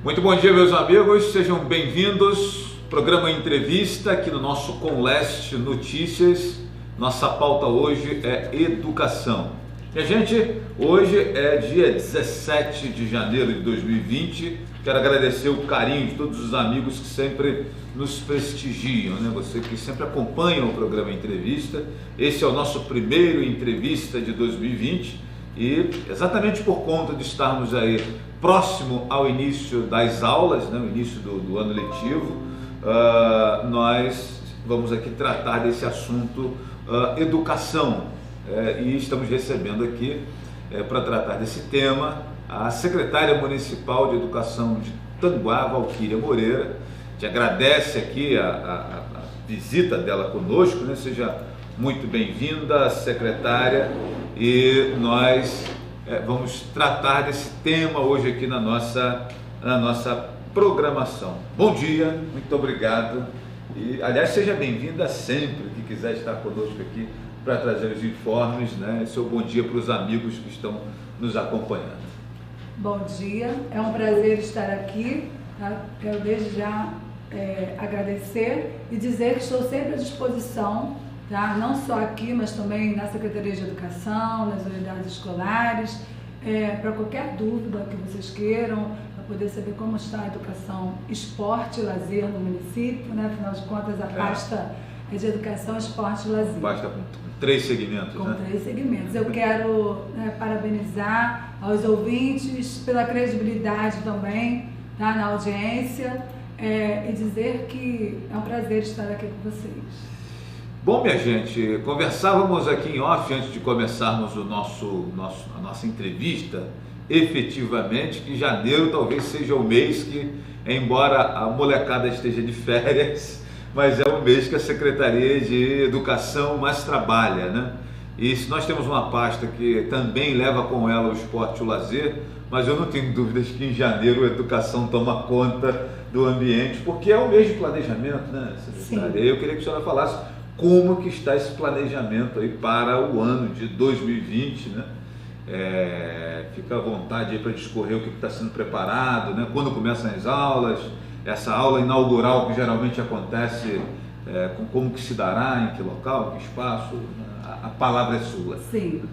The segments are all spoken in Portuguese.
Muito bom dia, meus amigos, sejam bem-vindos. Programa Entrevista aqui no nosso Conleste Notícias. Nossa pauta hoje é educação. E a gente, hoje é dia 17 de janeiro de 2020. Quero agradecer o carinho de todos os amigos que sempre nos prestigiam, né? Você que sempre acompanha o programa Entrevista. Esse é o nosso primeiro entrevista de 2020 e exatamente por conta de estarmos aí próximo ao início das aulas, né, o início do ano letivo, nós vamos aqui tratar desse assunto educação, e estamos recebendo aqui para tratar desse tema a secretária municipal de educação de Tanguá, Valquíria Moreira. Te agradece aqui a visita dela conosco, né? Seja muito bem-vinda, secretária, e nós vamos tratar desse tema hoje aqui na nossa programação. Bom dia, muito obrigado. E, aliás, seja bem-vinda sempre que quiser estar conosco aqui para trazer os informes, né? Seu bom dia para os amigos que estão nos acompanhando. Bom dia, é um prazer estar aqui. Quero desde já agradecer e dizer que estou sempre à disposição, tá? Não só aqui, mas também na Secretaria de Educação, nas unidades escolares, para qualquer dúvida que vocês queiram, para poder saber como está a educação, esporte e lazer no município, né? Afinal de contas, a pasta é de educação, esporte e lazer. Pasta com 3 segmentos, com né? 3 segmentos. Eu quero parabenizar aos ouvintes pela credibilidade também, tá, na audiência, e dizer que é um prazer estar aqui com vocês. Bom, minha gente, conversávamos aqui em off antes de começarmos a nossa entrevista, efetivamente, que janeiro talvez seja o mês que, embora a molecada esteja de férias, mas é o mês que a Secretaria de Educação mais trabalha, né? E se nós temos uma pasta que também leva com ela o esporte e o lazer, mas eu não tenho dúvidas que em janeiro a educação toma conta do ambiente, porque é o mês de planejamento, né, secretária? Sim. Eu queria que a senhora falasse como que está esse planejamento aí para o ano de 2020, né? Fica à vontade aí para discorrer o que está sendo preparado, né? Quando começam as aulas, essa aula inaugural que geralmente acontece, como que se dará, em que local, em que espaço, a palavra é sua. Sim,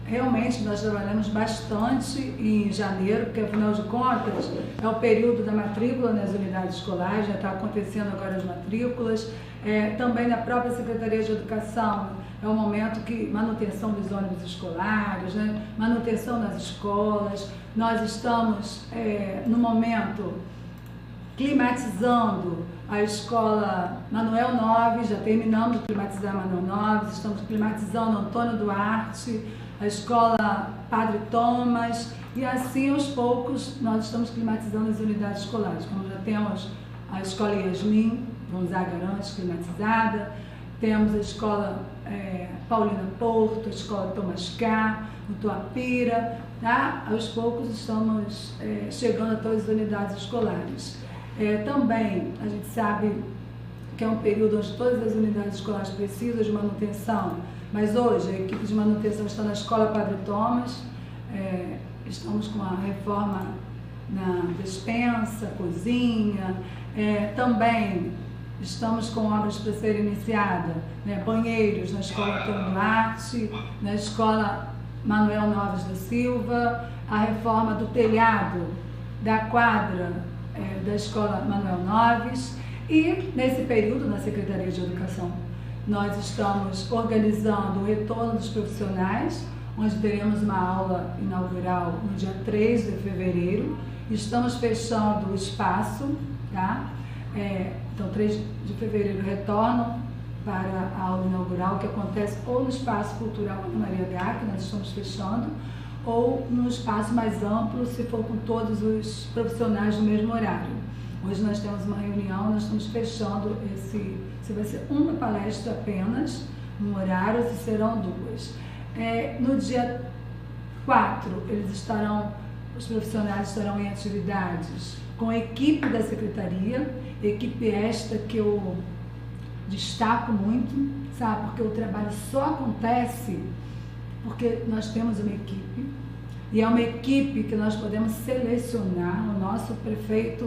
realmente nós trabalhamos bastante em janeiro, porque afinal de contas é o período da matrícula nas unidades escolares, já está acontecendo agora as matrículas, também na própria Secretaria de Educação, é o momento que manutenção dos ônibus escolares, né? Manutenção nas escolas, nós estamos no momento climatizando a escola Manuel Noves, já terminamos de climatizar Manuel Noves, estamos climatizando Antônio Duarte, a escola Padre Thomas, e assim aos poucos nós estamos climatizando as unidades escolares, como já temos a escola Yasmin Gonzaga Arantes climatizada, temos a escola Paulina Porto, a escola Thomas K, no Tuapira, tá? Aos poucos estamos chegando a todas as unidades escolares. Também a gente sabe que é um período onde todas as unidades escolares precisam de manutenção, mas hoje a equipe de manutenção está na escola Padre Thomas, estamos com a reforma na despensa, cozinha, também estamos com obras para ser iniciada, né? Banheiros na escola Antônio Duarte, na escola Manuel Noves da Silva, a reforma do telhado da quadra da escola Manuel Noves, e nesse período na Secretaria de Educação nós estamos organizando o retorno dos profissionais, onde teremos uma aula inaugural no dia 3 de fevereiro, estamos fechando o espaço, tá? Então 3 de fevereiro retornam para a aula inaugural, que acontece ou no Espaço Cultural Ana Maria Gá, que nós estamos fechando, ou num espaço mais amplo, se for com todos os profissionais no mesmo horário. Hoje nós temos uma reunião, nós estamos fechando se vai ser uma palestra apenas, no horário, se serão 2. No dia 4, os profissionais estarão em atividades com a equipe da Secretaria, equipe esta que eu destaco muito, sabe, porque o trabalho só acontece porque nós temos uma equipe E é uma equipe que nós podemos selecionar. O nosso prefeito,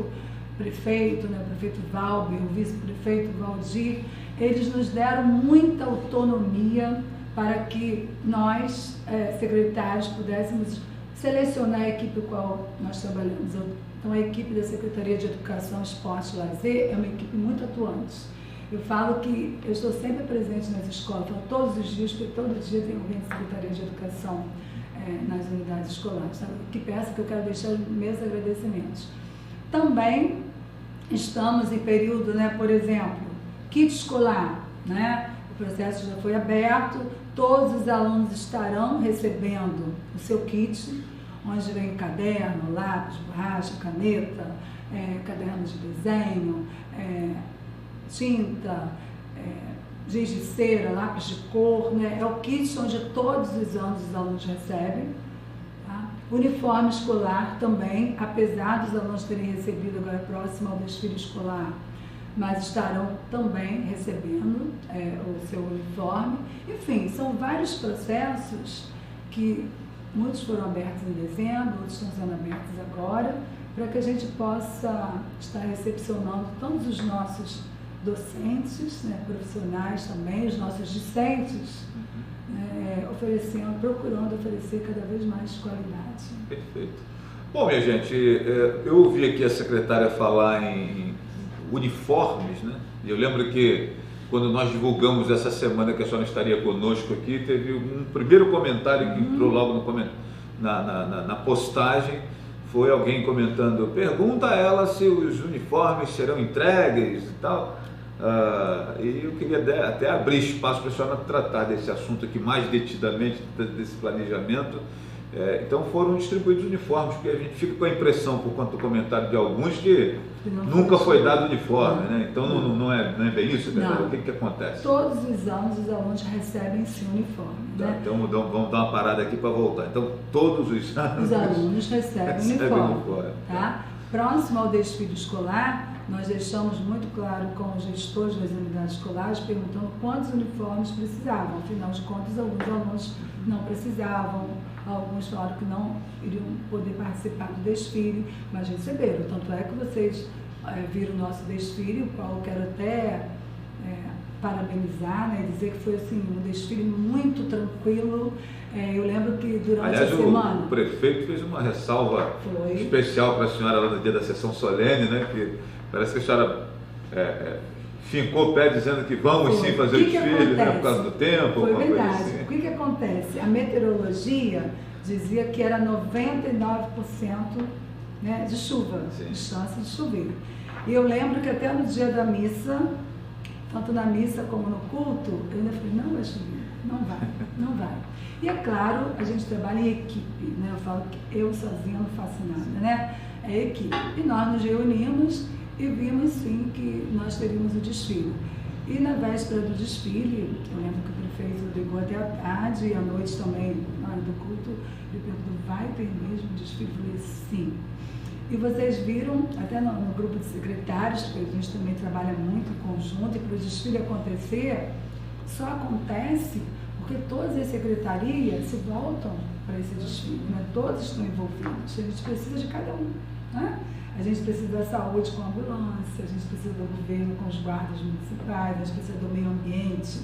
né, o prefeito Valber, o vice-prefeito Valdir, eles nos deram muita autonomia para que nós, secretários, pudéssemos selecionar a equipe com a qual nós trabalhamos. Então, a equipe da Secretaria de Educação, Esporte e Lazer é uma equipe muito atuante. Eu falo que eu estou sempre presente nas escolas, falo todos os dias, porque todo dia tem alguém da Secretaria de Educação nas unidades escolares. Então, que peça que eu quero deixar meus agradecimentos. Também estamos em período, né, por exemplo, kit escolar, né? O processo já foi aberto, todos os alunos estarão recebendo o seu kit, onde vem caderno, lápis, borracha, caneta, caderno de desenho, tinta, giz de cera, lápis de cor, né? É o kit onde todos os anos os alunos recebem. Tá? Uniforme escolar também, apesar dos alunos terem recebido agora próximo ao desfile escolar, mas estarão também recebendo o seu uniforme. Enfim, são vários processos que muitos foram abertos em dezembro, outros estão sendo abertos agora, para que a gente possa estar recepcionando todos os nossos docentes, né, profissionais também, os nossos discentes, procurando oferecer cada vez mais qualidade. Perfeito. Bom, minha gente, eu ouvi aqui a secretária falar em uniformes, né? E eu lembro que quando nós divulgamos essa semana que a senhora estaria conosco aqui, teve um primeiro comentário que entrou logo na postagem, foi alguém comentando, pergunta a ela se os uniformes serão entregues e tal. E eu queria até abrir espaço para a senhora tratar desse assunto aqui mais detidamente, desse planejamento. Então foram distribuídos uniformes, porque a gente fica com a impressão, por conta do comentário de alguns, que nunca foi dado uniforme, né? Então não é bem isso, né? O que acontece? Todos os anos os alunos recebem sim uniforme. Tá, né? Então vamos dar uma parada aqui para voltar. Então todos os anos os alunos recebem uniforme. Tá? Próximo ao desfile escolar, nós deixamos muito claro com os gestores das unidades escolares, perguntando quantos uniformes precisavam. Afinal de contas, alguns alunos não precisavam, alguns falaram que não iriam poder participar do desfile, mas receberam. Tanto é que vocês viram o nosso desfile, o qual eu quero até parabenizar, né, dizer que foi assim, um desfile muito tranquilo. Eu lembro que durante a semana... o prefeito fez uma ressalva especial para a senhora lá no dia da sessão solene, né, que parece que a senhora fincou o pé dizendo que vamos sim fazer o desfile, né, por causa do tempo. Foi verdade. Assim. O que acontece? A meteorologia dizia que era 99%, né, de chuva, de chance de chover. E eu lembro que até no dia da missa, tanto na missa como no culto, eu ainda falei, não vai chover, não vai. E é claro, a gente trabalha em equipe, né? Eu falo que eu sozinha não faço nada, né? É equipe. E nós nos reunimos e vimos sim que nós teríamos o desfile. E na véspera do desfile, eu lembro que o prefeito ligou até a tarde e à noite também, na hora do culto, ele perguntou, vai ter mesmo desfile? Eu falei, sim. E vocês viram, até no grupo de secretários, porque a gente também trabalha muito em conjunto, e para o desfile acontecer, só acontece porque todas as secretarias se voltam para esse desfile, né? Todos estão envolvidos, a gente precisa de cada um, né? A gente precisa da saúde com a ambulância, a gente precisa do governo com os guardas municipais, a gente precisa do meio ambiente,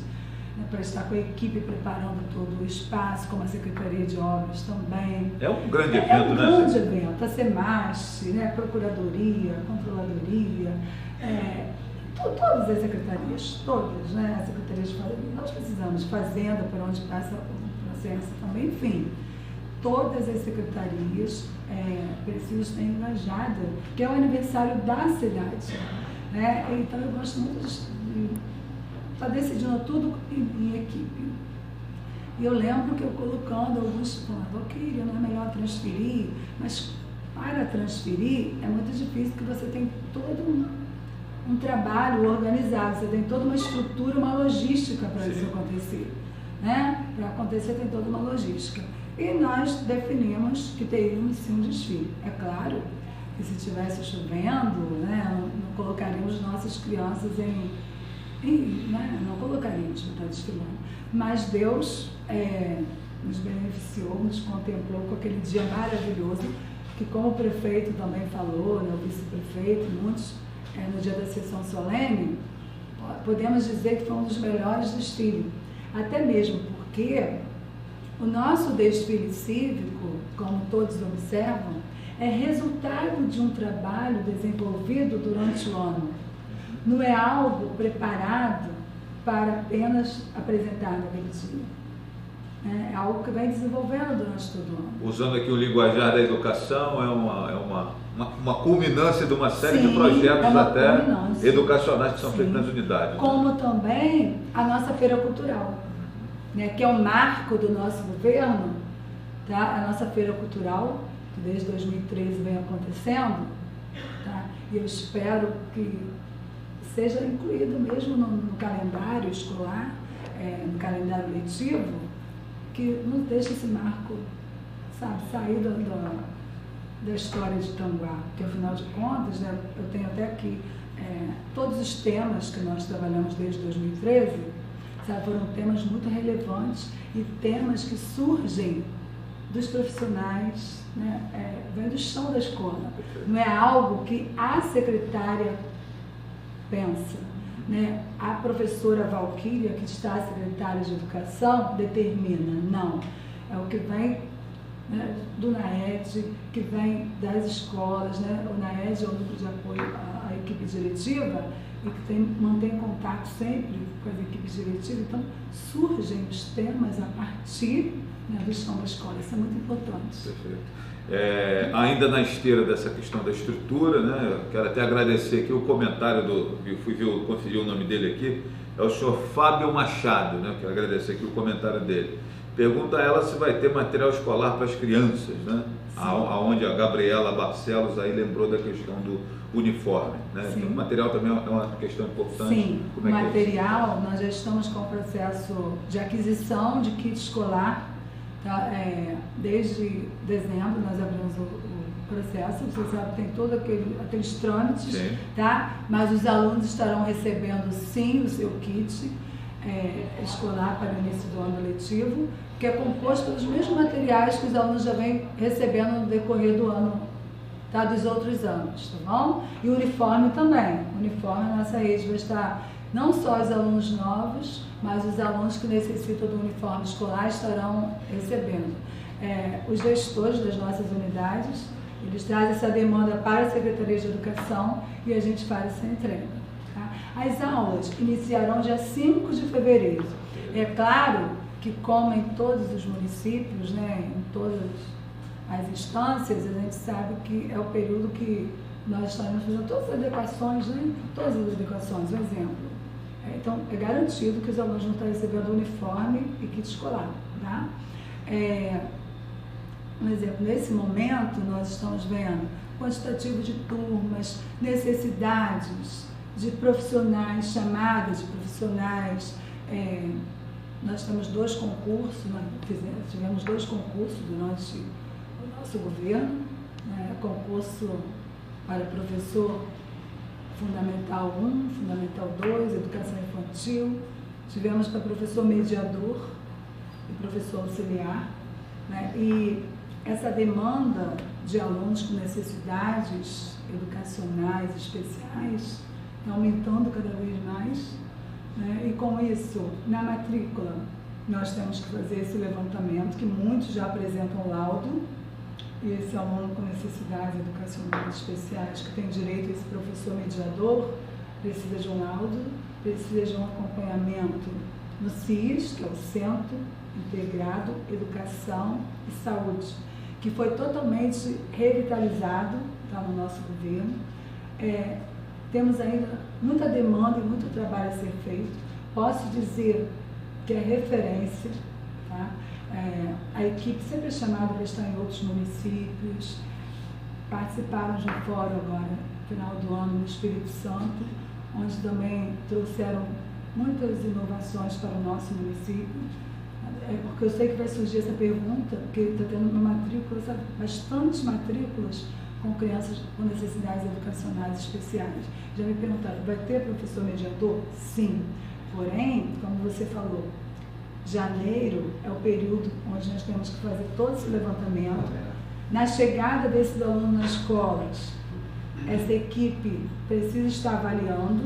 né, para estar com a equipe preparando todo o espaço, como a Secretaria de Obras também. É um grande evento, né? É um grande evento, a SEMAST, né, a Procuradoria, a Controladoria, todas as secretarias, todas, né, a Secretaria de Fazenda, nós precisamos, Fazenda, por onde passa o processo também, enfim, todas as secretarias precisam estar engajadas, que é o aniversário da cidade, né, então eu gosto muito de estar decidindo tudo em equipe. E eu lembro que eu colocando alguns, falava, queria, não é melhor transferir, mas para transferir é muito difícil, porque você tem todo um trabalho organizado, você tem toda uma estrutura, uma logística para isso acontecer, né? Para acontecer tem toda uma logística. E nós definimos que teríamos sim um desfile. É claro que se estivesse chovendo, né, não colocaríamos nossas crianças né, não colocaríamos para estar desfilando. Mas Deus nos beneficiou, nos contemplou com aquele dia maravilhoso, que como o prefeito também falou, né, o vice-prefeito, muitos, no dia da sessão solene, podemos dizer que foi um dos melhores desfiles, até mesmo porque o nosso desfile cívico, como todos observam, é resultado de um trabalho desenvolvido durante o ano. Não é algo preparado para apenas apresentar naquele dia. É algo que vem desenvolvendo durante todo o ano. Usando aqui o linguajar da educação, é uma culminância de uma série de projetos até educacionais que são feitos nas unidades. Como também a nossa feira cultural, né, que é um marco do nosso governo, tá? A nossa feira cultural, que desde 2013 vem acontecendo, tá? E eu espero que seja incluído mesmo no calendário escolar, no calendário letivo, que nos deixe esse marco, sabe, sair da história de Tanguá, porque afinal de contas, né, eu tenho até aqui todos os temas que nós trabalhamos desde 2013, sabe, foram temas muito relevantes e temas que surgem dos profissionais, né, vem do chão da escola. Não é algo que a secretária pensa, né? A professora Valquíria, que está secretária de Educação, determina. Não. É o que vem, né, do NAED, que vem das escolas, né? O NAED é o núcleo de apoio à equipe diretiva e que mantém contato sempre com as equipes diretivas. Então, surgem os temas a partir, né, do chão da escola. Isso é muito importante. Perfeito. Ainda na esteira dessa questão da estrutura, né, eu quero até agradecer aqui o comentário conferir o nome dele aqui, é o senhor Fábio Machado, né, eu quero agradecer aqui o comentário dele. Pergunta a ela se vai ter material escolar para as crianças, né, aonde a Gabriela Barcelos aí lembrou da questão do uniforme, né? Então, o material também é uma questão importante. Sim, o material, nós já estamos com o processo de aquisição de kit escolar. Tá? Desde dezembro nós abrimos o processo, você sabe, tem todos aqueles trâmites, tá? Mas os alunos estarão recebendo sim o seu kit escolar para o início do ano letivo, que é composto pelos mesmos materiais que os alunos já vêm recebendo no decorrer do ano, tá? Dos outros anos, tá bom? E o uniforme também. O uniforme, a nossa rede vai estar não só os alunos novos, mas os alunos que necessitam do uniforme escolar estarão recebendo. Os gestores das nossas unidades, eles trazem essa demanda para a Secretaria de Educação e a gente faz essa entrega. Tá? As aulas iniciarão dia 5 de fevereiro. É claro que, como em todos os municípios, né, em todas as instâncias, a gente sabe que é o período que nós estaremos fazendo todas as adequações, né? Todas as adequações, um exemplo. Então, é garantido que os alunos vão estar recebendo uniforme e kit escolar. Tá? Um exemplo, nesse momento, nós estamos vendo quantitativo de turmas, necessidades de profissionais, chamadas de profissionais. Nós temos 2 concursos, tivemos 2 concursos durante o nosso governo, né? Concurso para professor Fundamental 1, Fundamental 2, Educação Infantil, tivemos para professor mediador e professor auxiliar, né? E essa demanda de alunos com necessidades educacionais especiais está aumentando cada vez mais, né? E com isso, na matrícula, nós temos que fazer esse levantamento, que muitos já apresentam laudo, e esse aluno com necessidades educacionais especiais, que tem direito a esse professor mediador, precisa de um laudo, precisa de um acompanhamento no CIS, que é o Centro Integrado Educação e Saúde, que foi totalmente revitalizado, tá, no nosso governo. Temos ainda muita demanda e muito trabalho a ser feito. Posso dizer que é referência, tá? A equipe sempre é chamada para estar em outros municípios, participaram de um fórum agora, no final do ano, no Espírito Santo, onde também trouxeram muitas inovações para o nosso município, porque eu sei que vai surgir essa pergunta, porque está tendo uma matrícula, sabe, bastantes matrículas com crianças com necessidades educacionais especiais. Já me perguntaram, vai ter professor mediador? Sim. Porém, como você falou, janeiro é o período onde nós temos que fazer todo esse levantamento. Na chegada desses alunos nas escolas, essa equipe precisa estar avaliando,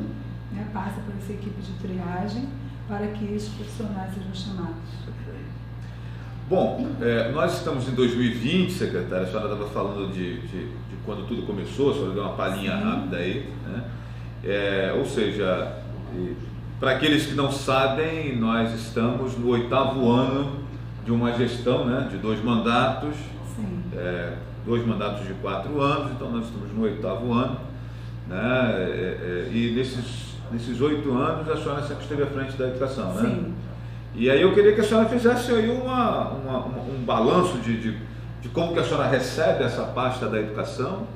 né, passa por essa equipe de triagem para que esses profissionais sejam chamados. Bom, nós estamos em 2020, secretária, a senhora estava falando de quando tudo começou, a senhora deu uma palhinha rápida aí, né? Ou seja, para aqueles que não sabem, nós estamos no 8º ano de uma gestão, né, de 2 mandatos, 2 mandatos de 4 anos, então nós estamos no 8º ano, né? E nesses 8 anos a senhora sempre esteve à frente da educação, né? Sim. E aí eu queria que a senhora fizesse aí um balanço de como que a senhora recebe essa pasta da educação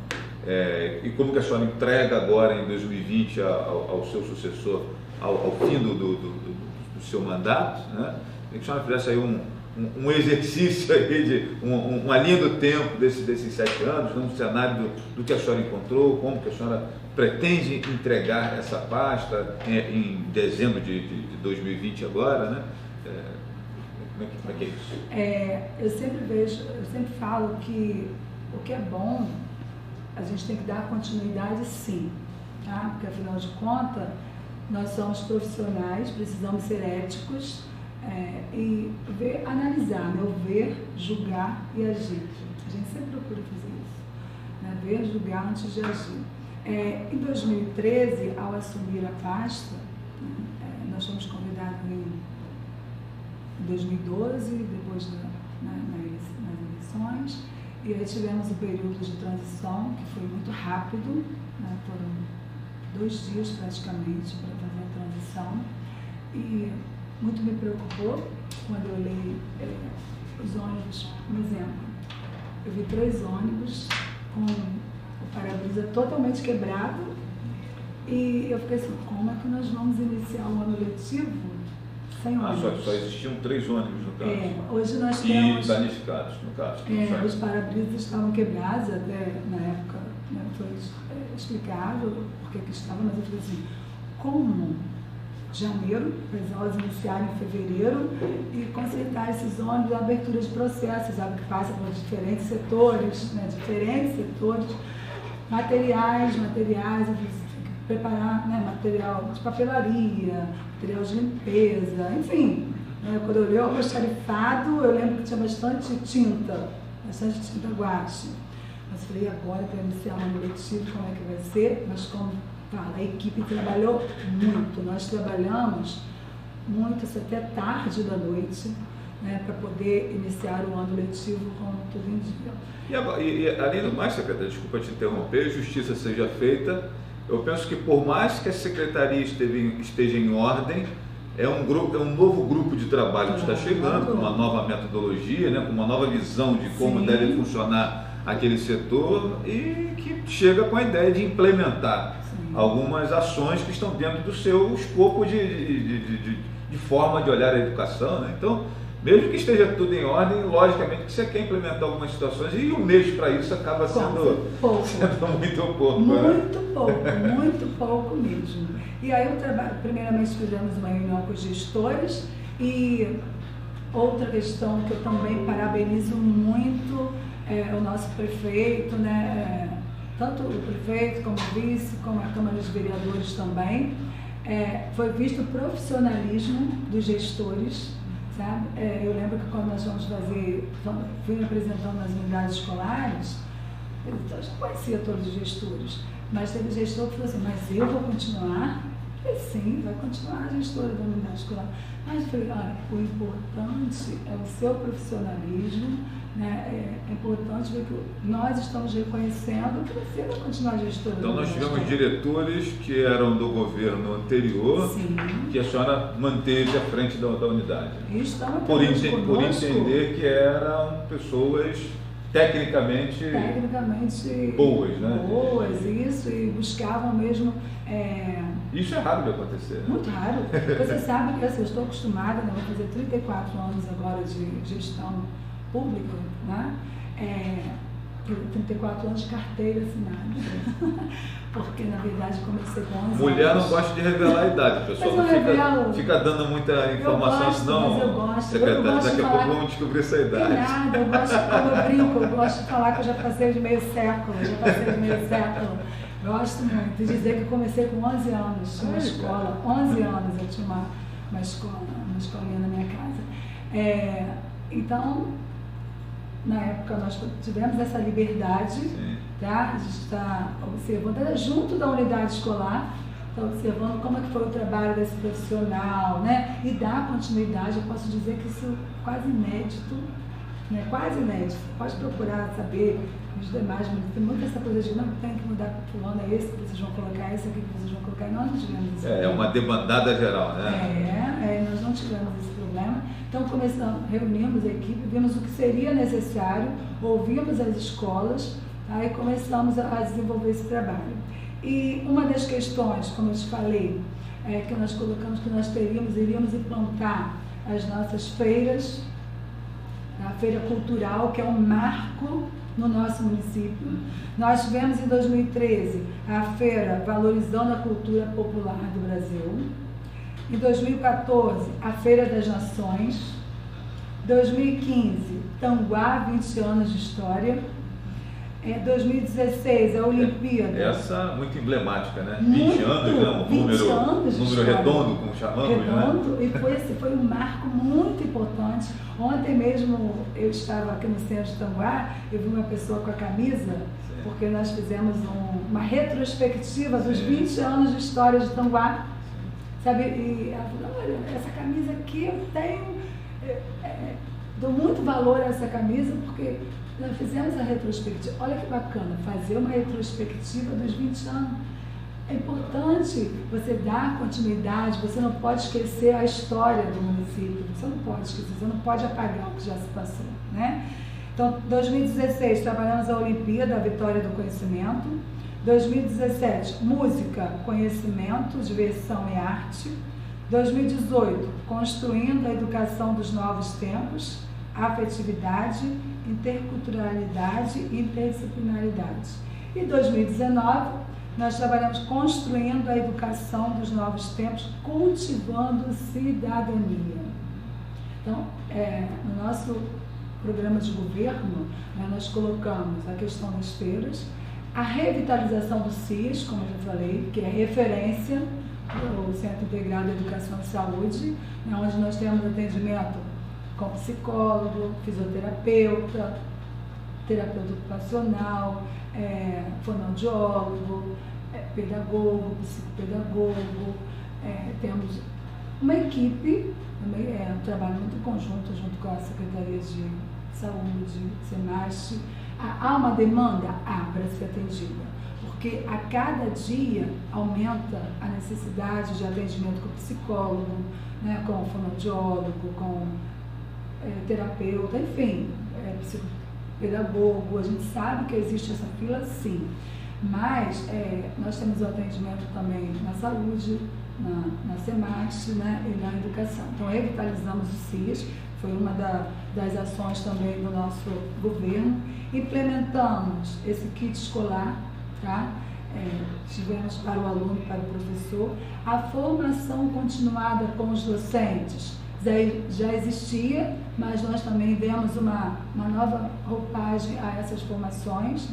e como que a senhora entrega agora em 2020 ao seu sucessor, ao fim do seu mandato, né? E que a senhora fizesse aí um exercício aí de uma linha do tempo desses 7 anos, um cenário do que a senhora encontrou, como que a senhora pretende entregar essa pasta em dezembro de 2020 agora, né? Como é que é isso? Eu sempre falo que o que é bom, a gente tem que dar continuidade sim, tá? Porque afinal de contas, nós somos profissionais, precisamos ser éticos e analisar, né? O ver, julgar e agir. A gente sempre procura fazer isso, né? Ver, julgar antes de agir. Em 2013, ao assumir a pasta, nós fomos convidados em 2012, depois nas eleições, e aí tivemos um período de transição que foi muito rápido, né? Foram 2 dias praticamente para fazer a transição, e muito me preocupou quando eu olhei os ônibus, por exemplo. Eu vi 3 ônibus com o para-brisa totalmente quebrado e eu fiquei assim, como é que nós vamos iniciar o ano letivo sem ônibus? Só existiam 3 ônibus no caso. Hoje nós temos... E danificados, no caso. Os para-brisas estavam quebrados, até na época, né, foi explicado porque que estava, mas eu falei assim, como janeiro, para as aulas iniciarem em fevereiro, e consertar esses ônibus, a abertura de processos, sabe, que passa por diferentes setores, né, materiais, preparar, né, material de papelaria, material de limpeza, enfim. Né, quando eu olhei o almoxarifado, eu lembro que tinha bastante tinta guache. Mas falei, agora para iniciar o ano letivo, como é que vai ser? Mas como fala, a equipe trabalhou muito, nós trabalhamos muito, até tarde da noite, né, para poder iniciar o ano letivo com tudo em dia. E além do mais, secretária, desculpa te interromper, justiça seja feita, eu penso que por mais que a secretaria esteja em ordem, é um novo grupo de trabalho que está chegando, com uma nova metodologia, né, com uma nova visão de como deve funcionar aquele setor e que chega com a ideia de implementar algumas ações que estão dentro do seu escopo de forma de olhar a educação, né? Então, mesmo que esteja tudo em ordem, logicamente que você quer implementar algumas situações e um mês para isso acaba sendo muito pouco. Muito pouco mesmo. E aí primeiramente fizemos uma reunião com os gestores e outra questão que eu também parabenizo muito é o nosso prefeito, né? Tanto o prefeito como o vice, como a Câmara dos Vereadores também, foi visto o profissionalismo dos gestores, sabe? Eu lembro que quando nós fui apresentando nas unidades escolares, eu já conhecia todos os gestores, mas teve gestor que falou assim, mas eu vou continuar? Eu falei, sim, vai continuar a gestora da unidade escolar. Mas eu falei, olha, o importante é o seu profissionalismo, né? É importante ver que nós estamos reconhecendo que você vai continuar gestora. Então nós tivemos diretores que eram do governo anterior, sim, que a senhora manteve à frente da unidade. Por entender que eram pessoas tecnicamente boas, né? Boas, isso, e buscavam mesmo... Isso é raro de acontecer, né? Muito raro. Você sabe que eu estou acostumada, né? Vou fazer 34 anos agora de gestão pública, né? 34 anos de carteira assinada. Porque, na verdade, comecei com 11 anos. Mulher não gosta de revelar a idade, pessoal. Não fica dando muita informação, senão, secretário, daqui a pouco vamos descobrir essa idade. Tem nada, eu gosto de falar que eu já passei de meio século. Gosto muito de dizer que eu comecei com 11 anos, tinha uma escola, 11 anos eu tinha uma escolinha na minha casa. Então, na época nós tivemos essa liberdade, tá? A gente está observando, junto da unidade escolar, está observando como é que foi o trabalho desse profissional, né? E dar continuidade. Eu posso dizer que isso é quase inédito, né? Quase inédito. Pode procurar saber os demais, mas tem muita essa coisa de não tem que mudar para fulano, é esse que vocês vão colocar, esse aqui que vocês vão colocar, e nós não tivemos esse problema. É uma demandada geral, né? Nós não tivemos esse problema. Então reunimos a equipe, vimos o que seria necessário, ouvimos as escolas, tá? E começamos a desenvolver esse trabalho. E uma das questões, como eu te falei, que nós colocamos que nós iríamos implantar as nossas feiras, a feira cultural, que é um marco no nosso município. Nós tivemos em 2013 a feira Valorizando a Cultura Popular do Brasil. Em 2014, a Feira das Nações. 2015, Tanguá, 20 anos de história. 2016, a Olimpíada. Essa muito emblemática, né? 20 anos, né? Um número redondo, como chamamos, redondo, né? E esse foi um marco muito importante. Ontem mesmo eu estava aqui no centro de Tanguá, eu vi uma pessoa com a camisa, porque nós fizemos uma retrospectiva dos 20 anos de história de Tanguá. Sabe? E ela falou, olha, essa camisa aqui eu tenho, dou muito valor a essa camisa, porque nós fizemos a retrospectiva. Olha que bacana, fazer uma retrospectiva dos 20 anos. É importante você dar continuidade, você não pode esquecer a história do município, você não pode esquecer, você não pode apagar o que já se passou, né? Então, 2016, trabalhamos a Olimpíada, a Vitória do Conhecimento. 2017, música, conhecimento, diversão e arte. 2018, construindo a educação dos novos tempos, afetividade, interculturalidade e interdisciplinaridade. E 2019, nós trabalhamos construindo a educação dos novos tempos, cultivando cidadania. Então, no nosso programa de governo, nós colocamos a questão das feiras, a revitalização do CIS, como eu já falei, que é referência do Centro Integrado de Educação e Saúde, onde nós temos atendimento com psicólogo, fisioterapeuta, terapeuta ocupacional, fonoaudiólogo, pedagogo, psicopedagogo. Temos uma equipe, um trabalho muito conjunto junto com a Secretaria de Saúde, SEMAST. Há uma demanda? Há para ser atendida, porque a cada dia aumenta a necessidade de atendimento com psicólogo, né, com fonoaudiólogo, com terapeuta, enfim, psicopedagogo. A gente sabe que existe essa fila, sim, mas nós temos o atendimento também na saúde, na SEMAST, né, e na educação. Então, revitalizamos o CIS, foi uma das ações também do nosso governo. Implementamos esse kit escolar, tá? Tivemos para o aluno e para o professor. A formação continuada com os docentes já existia, mas nós também demos uma nova roupagem a essas formações,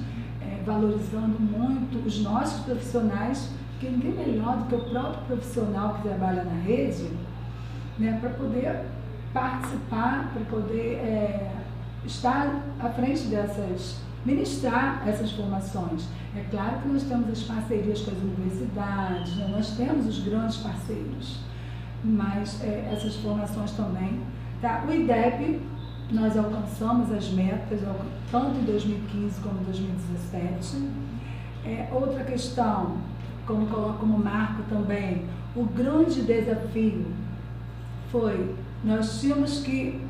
valorizando muito os nossos profissionais, porque ninguém melhor do que o próprio profissional que trabalha na rede, né, para poder participar, para poder estar à frente ministrar essas formações. É claro que nós temos as parcerias com as universidades, né? Nós temos os grandes parceiros, mas essas formações também. Tá? O IDEB, nós alcançamos as metas, tanto em 2015 como em 2017. Outra questão, como coloco como marco também, o grande desafio foi, nós tínhamos que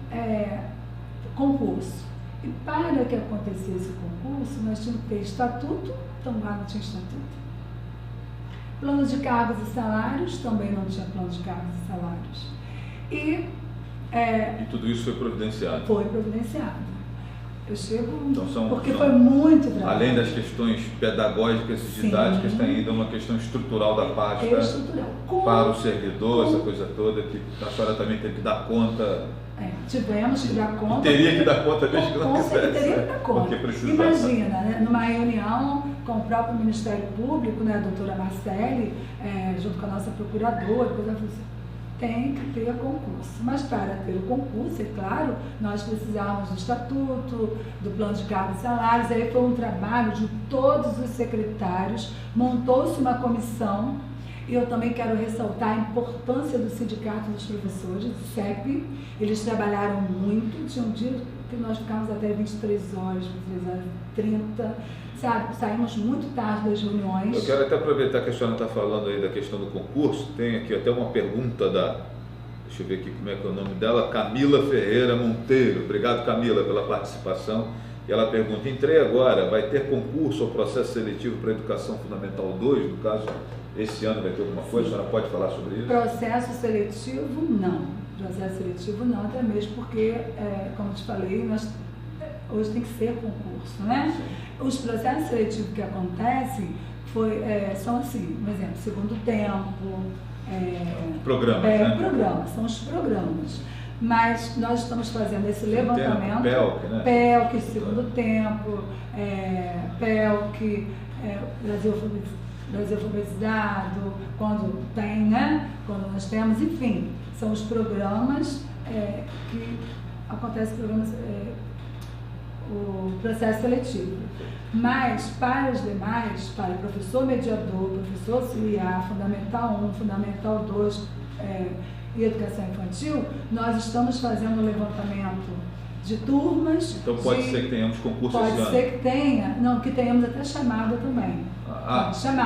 concurso. E para que acontecesse esse concurso, nós tínhamos que ter estatuto, Tanguá não tinha estatuto. Plano de cargos e salários, também não tinha plano de cargos e salários. E tudo isso foi providenciado? Foi providenciado. Eu chego Então, porque foi muito trabalho. Além das questões pedagógicas e didáticas, tem ainda uma questão estrutural da pasta para o servidor, essa coisa toda, que a senhora também teve que dar conta. Tivemos que dar conta. Teria que dar conta mesmo que não quisesse. Teria que dar conta. Porque precisava. Imagina, né, numa reunião com o próprio Ministério Público, né, a doutora Marcele, junto com a nossa procuradora, coisa assim, tem que ter concurso. Mas para ter o concurso, é claro, nós precisávamos do estatuto, do plano de cargos e salários. Aí foi um trabalho de todos os secretários, montou-se uma comissão. E eu também quero ressaltar a importância do Sindicato dos Professores, do CEP. Eles trabalharam muito, tinha um dia que nós ficávamos até 23 horas, 30, sabe? Saímos muito tarde das reuniões. Eu quero até aproveitar que a senhora está falando aí da questão do concurso, tem aqui até uma pergunta deixa eu ver aqui como é que é o nome dela, Camila Ferreira Monteiro. Obrigado, Camila, pela participação. E ela pergunta, entrei agora, vai ter concurso ou processo seletivo para Educação Fundamental 2, no caso, esse ano vai ter alguma coisa? A senhora pode falar sobre isso? Processo seletivo, não. Processo seletivo não, até mesmo porque, como eu te falei, hoje tem que ser concurso, né? Sim. Os processos seletivos que acontecem são assim, por exemplo, segundo tempo, programas, né? Programas, são os programas. Mas nós estamos fazendo esse levantamento. PELC, né? PELC, segundo tempo, PELC, Brasil Alfabetizado, quando tem, né? Quando nós temos, enfim, são os programas que acontecem o processo seletivo. Mas para os demais, para professor mediador, professor auxiliar, Fundamental 1, Fundamental 2 e Educação Infantil, nós estamos fazendo um levantamento de turmas. Então pode ser que tenhamos concurso esse ano? Pode ser que tenha, não, que tenhamos até chamada também.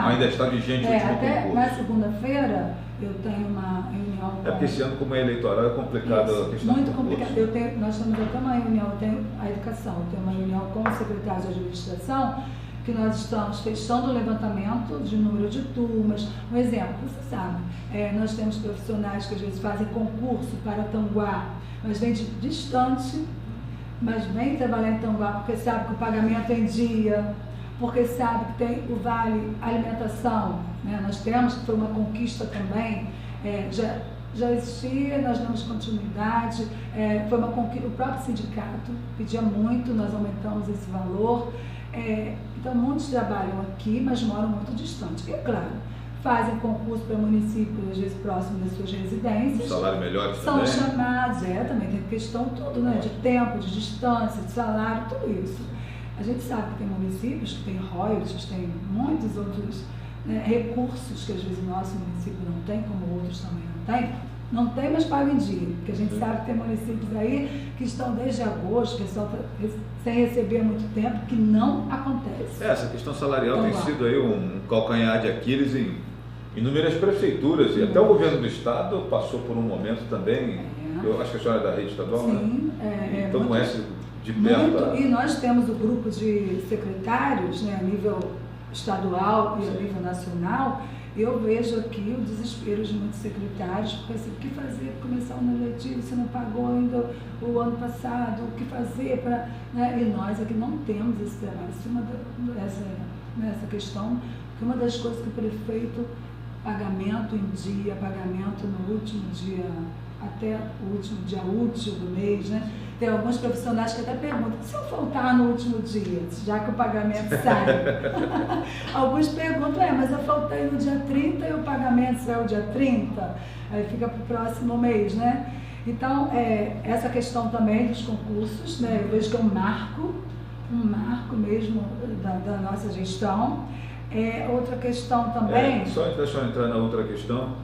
Ainda está vigente o último até concurso. Na segunda-feira eu tenho uma reunião. Porque esse ano, como é eleitoral, é complicado a questão. Muito complicado. Nós temos até uma reunião, eu tenho a educação, eu tenho uma reunião com o secretário de administração, que nós estamos fechando o levantamento de número de turmas. Um exemplo, você sabe, nós temos profissionais que às vezes fazem concurso para Tanguá, mas vem de distante, mas vem trabalhar em Tanguá porque sabe que o pagamento é em dia, porque sabe que tem o vale alimentação, né? Nós temos, que foi uma conquista também, já existia, nós damos continuidade, foi uma conquista, o próprio sindicato pedia muito, nós aumentamos esse valor, então muitos trabalham aqui, mas moram muito distante. E claro, fazem concurso para municípios, às vezes próximos das suas residências. Salário melhor são também. Chamados, também tem questão tudo, né? De tempo, de distância, de salário, tudo isso. A gente sabe que tem municípios que têm royalties, tem muitos outros recursos que às vezes o nosso município não tem, como outros também não tem. Não tem, mas paga em dia, porque a gente sabe que tem municípios aí que estão desde agosto, que estão sem receber há muito tempo, que não acontece. Essa questão salarial tem sido aí um calcanhar de Aquiles em inúmeras prefeituras, e até o governo do estado passou por um momento também, eu acho que a senhora é da rede estadual, sim, né? Então conhece de perto. E nós temos o grupo de secretários, né, a nível estadual e a nível nacional. Eu vejo aqui o desespero de muitos secretários, porque assim, o que fazer para começar o ano letivo, se não pagou ainda o ano passado, o que fazer para... Né? E nós aqui não temos esse trabalho. Isso é essa questão, que uma das coisas que o prefeito, pagamento em dia, pagamento no último dia, até o último dia útil do mês, né? Tem alguns profissionais que até perguntam, se eu faltar no último dia, já que o pagamento sai? Alguns perguntam, mas eu faltei no dia 30 e o pagamento saiu dia 30? Aí fica para o próximo mês, né? Então, essa questão também dos concursos, né? Eu vejo que é um marco mesmo da nossa gestão. Outra questão também... Só deixa eu entrar na outra questão.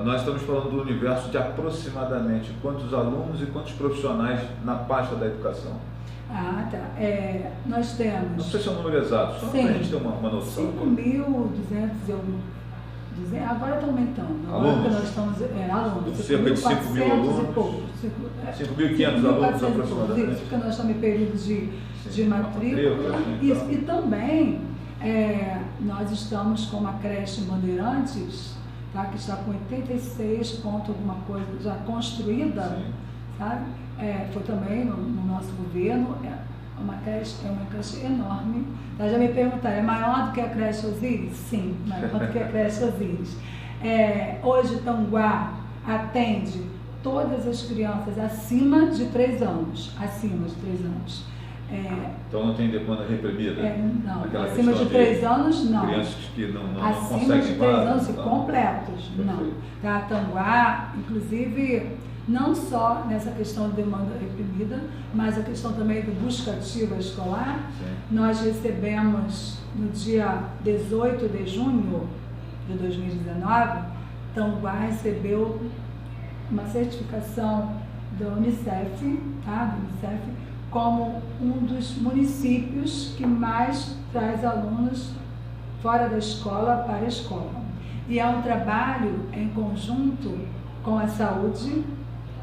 Nós estamos falando do universo de aproximadamente quantos alunos e quantos profissionais na pasta da educação? Tá. Nós temos... Não sei se é o número exato, só para a gente ter uma noção. 5.200, agora está aumentando. Alunos? Nós estamos, alunos. Cerca de 5.000 alunos? 5.500 alunos aproximadamente. Isso, porque nós estamos em período de matrícula. Isso, e também nós estamos com uma creche em Bandeirantes, tá, que está com 86 pontos, alguma coisa já construída, sabe? Foi também no nosso governo, É uma creche enorme. Tá? Já me perguntaram, é maior do que a creche Osíris? Sim, maior do que a creche Osíris. Hoje, Tanguá atende todas as crianças acima de 3 anos. Acima de 3 anos. Então não tem demanda reprimida? Não, acima de 3 anos não. Crianças que não acima conseguem de 3 anos e completos, não. Tá? Tanguá, inclusive, não só nessa questão de demanda reprimida, mas a questão também do busca ativa escolar. Sim. Nós recebemos no dia 18 de junho de 2019, Tanguá recebeu uma certificação da Unicef, tá? Do Unicef, como um dos municípios que mais traz alunos fora da escola para a escola. E é um trabalho em conjunto com a saúde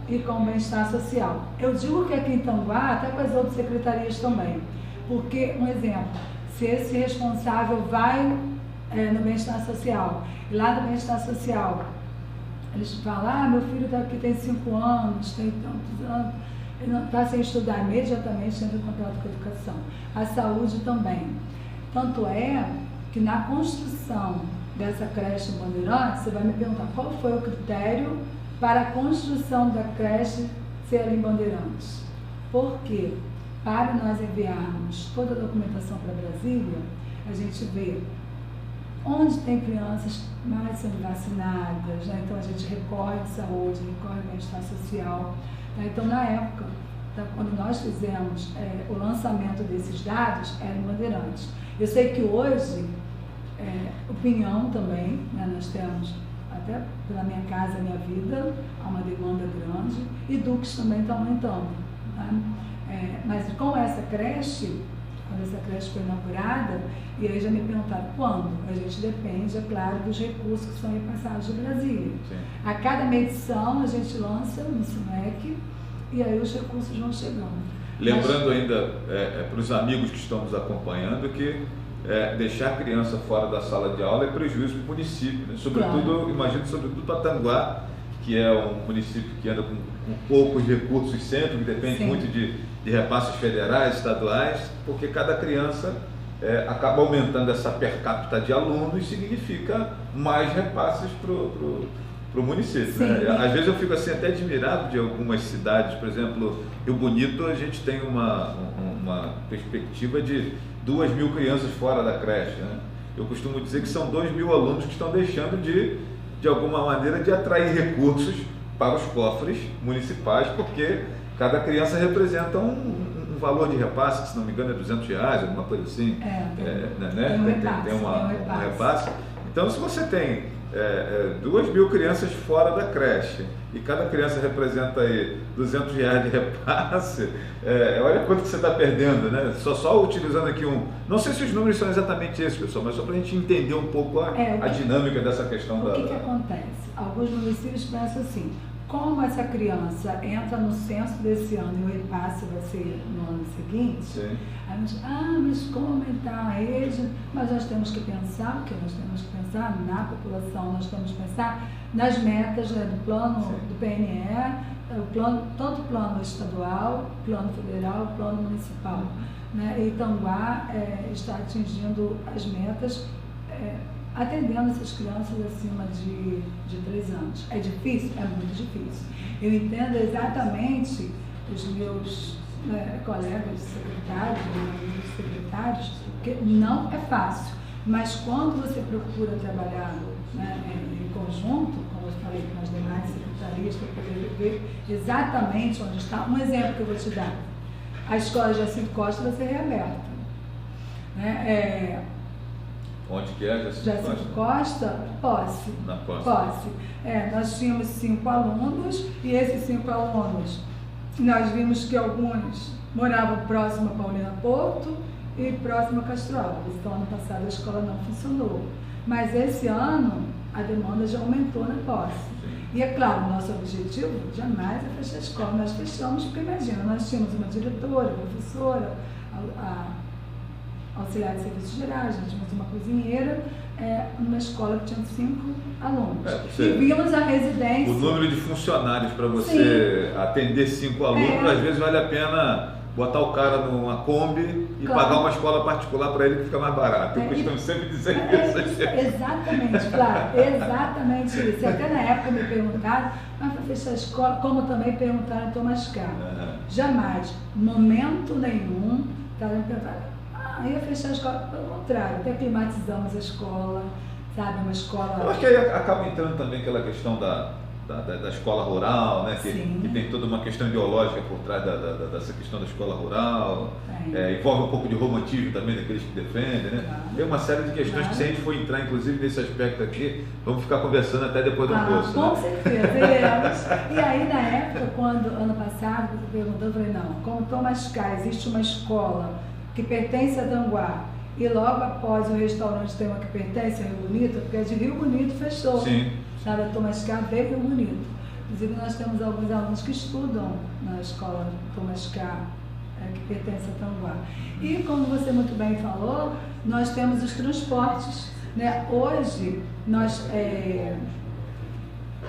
e com o bem-estar social. Eu digo que aqui em Tanguá, até com as outras secretarias também, porque, um exemplo, se esse responsável vai no bem-estar social, e lá no bem-estar social, eles falam, meu filho está aqui, tem 5 anos, tem tantos anos, ele não está sem estudar, imediatamente entra em contato com a educação. A saúde também. Tanto é que na construção dessa creche em Bandeirantes, você vai me perguntar qual foi o critério para a construção da creche ser em Bandeirantes. Porque, para nós enviarmos toda a documentação para Brasília, a gente vê onde tem crianças mais sendo vacinadas, né? Então a gente recorre à saúde, recorre ao bem-estar social. Então, na época, quando nós fizemos o lançamento desses dados, era em Bandeirantes. Eu sei que hoje, o Pinhão também, né, nós temos, até pela Minha Casa Minha Vida, há uma demanda grande, e Dux também está aumentando. Tá? Mas com essa creche, quando essa creche foi inaugurada, e aí já me perguntaram quando? A gente depende, é claro, dos recursos que são repassados de Brasília. Sim. A cada medição a gente lança no SIMEC e aí os recursos vão chegando. Lembrando ainda para os amigos que estão nos acompanhando que deixar a criança fora da sala de aula é prejuízo para o município, né? Sobretudo, claro. Imagino, sobretudo para Tanguá, que é um município que anda com poucos recursos sempre, que depende Sim. muito de repasses federais, estaduais, porque cada criança acaba aumentando essa per capita de alunos, significa mais repasses para o município. Né? Às vezes eu fico assim até admirado de algumas cidades, por exemplo, Rio Bonito, a gente tem uma perspectiva de 2.000 crianças fora da creche. Né? Eu costumo dizer que são 2.000 alunos que estão deixando de alguma maneira, de atrair recursos para os cofres municipais, porque cada criança representa um valor de repasse, que, se não me engano, é R$200, alguma coisa assim. Tem um repasse. Então, se você tem 2.000 crianças fora da creche e cada criança representa aí R$200 de repasse, olha quanto que você está perdendo, né? Só utilizando aqui não sei se os números são exatamente esses, pessoal, mas só para a gente entender um pouco a dinâmica dessa questão. O que acontece? Alguns municípios pensam assim, como essa criança entra no censo desse ano e o repasse vai ser no ano seguinte, Sim. Aí a gente, mas como aumentar a rede? Mas nós temos que pensar, o que nós temos que pensar na população, nós temos que pensar nas metas, né, do plano Sim. do PNE, tanto o plano estadual, plano federal, plano municipal. Né? E Tanguá está atingindo as metas, atendendo essas crianças acima de 3 anos. É difícil? É muito difícil. Eu entendo exatamente os meus colegas secretários, que não é fácil, mas quando você procura trabalhar em conjunto, como eu falei com as demais secretarias, para poder ver exatamente onde está. Um exemplo que eu vou te dar, a escola Jacinto Costa vai ser reaberta. Onde que é Jacinto Costa? Posse. Na Posse. Posse. Nós tínhamos 5 alunos e esses 5 alunos, nós vimos que alguns moravam próximo a Paulina Porto e próximo a Castro Alves. Então, ano passado a escola não funcionou. Mas esse ano a demanda já aumentou na Posse. Sim. E é claro, nosso objetivo jamais é fechar a escola. Nós fechamos porque, imagina, nós tínhamos uma diretora, professora, auxiliar de serviços gerais, nós tínhamos uma cozinheira, numa escola que tinha 5 alunos. E vimos a residência. O número de funcionários para você Sim. atender 5 alunos, às vezes vale a pena botar o cara numa Kombi e Claro. pagar uma escola particular para ele que fica mais barato. Eu costumo sempre dizer isso. Exatamente, claro, exatamente isso. E até na época me perguntaram, mas para fechar a escola, como também perguntaram a Thomas Carr. Jamais, momento nenhum, me perguntaram, ia fechar a escola. Pelo contrário, até climatizamos a escola, sabe, uma escola... Eu acho que aí acaba entrando também aquela questão da escola rural, né? Que tem toda uma questão ideológica por trás dessa questão da escola rural, envolve um pouco de romantismo também daqueles que defendem, né? Claro. Tem uma série de questões que, se a gente for entrar inclusive nesse aspecto aqui, vamos ficar conversando até depois do almoço. Com né? certeza, iremos. E aí, na época, quando, ano passado, eu perguntando, eu falei, não, como Thomas Carr, existe uma escola que pertence a Tanguá, e logo após o restaurante tem uma que pertence a Rio Bonito, porque a de Rio Bonito fechou. Sim. Sabe, a Thomas Carr veio Rio Bonito. Inclusive, nós temos alguns alunos que estudam na escola Thomas Carr, que pertence a Tanguá. E, como você muito bem falou, nós temos os transportes. Né? Hoje, nós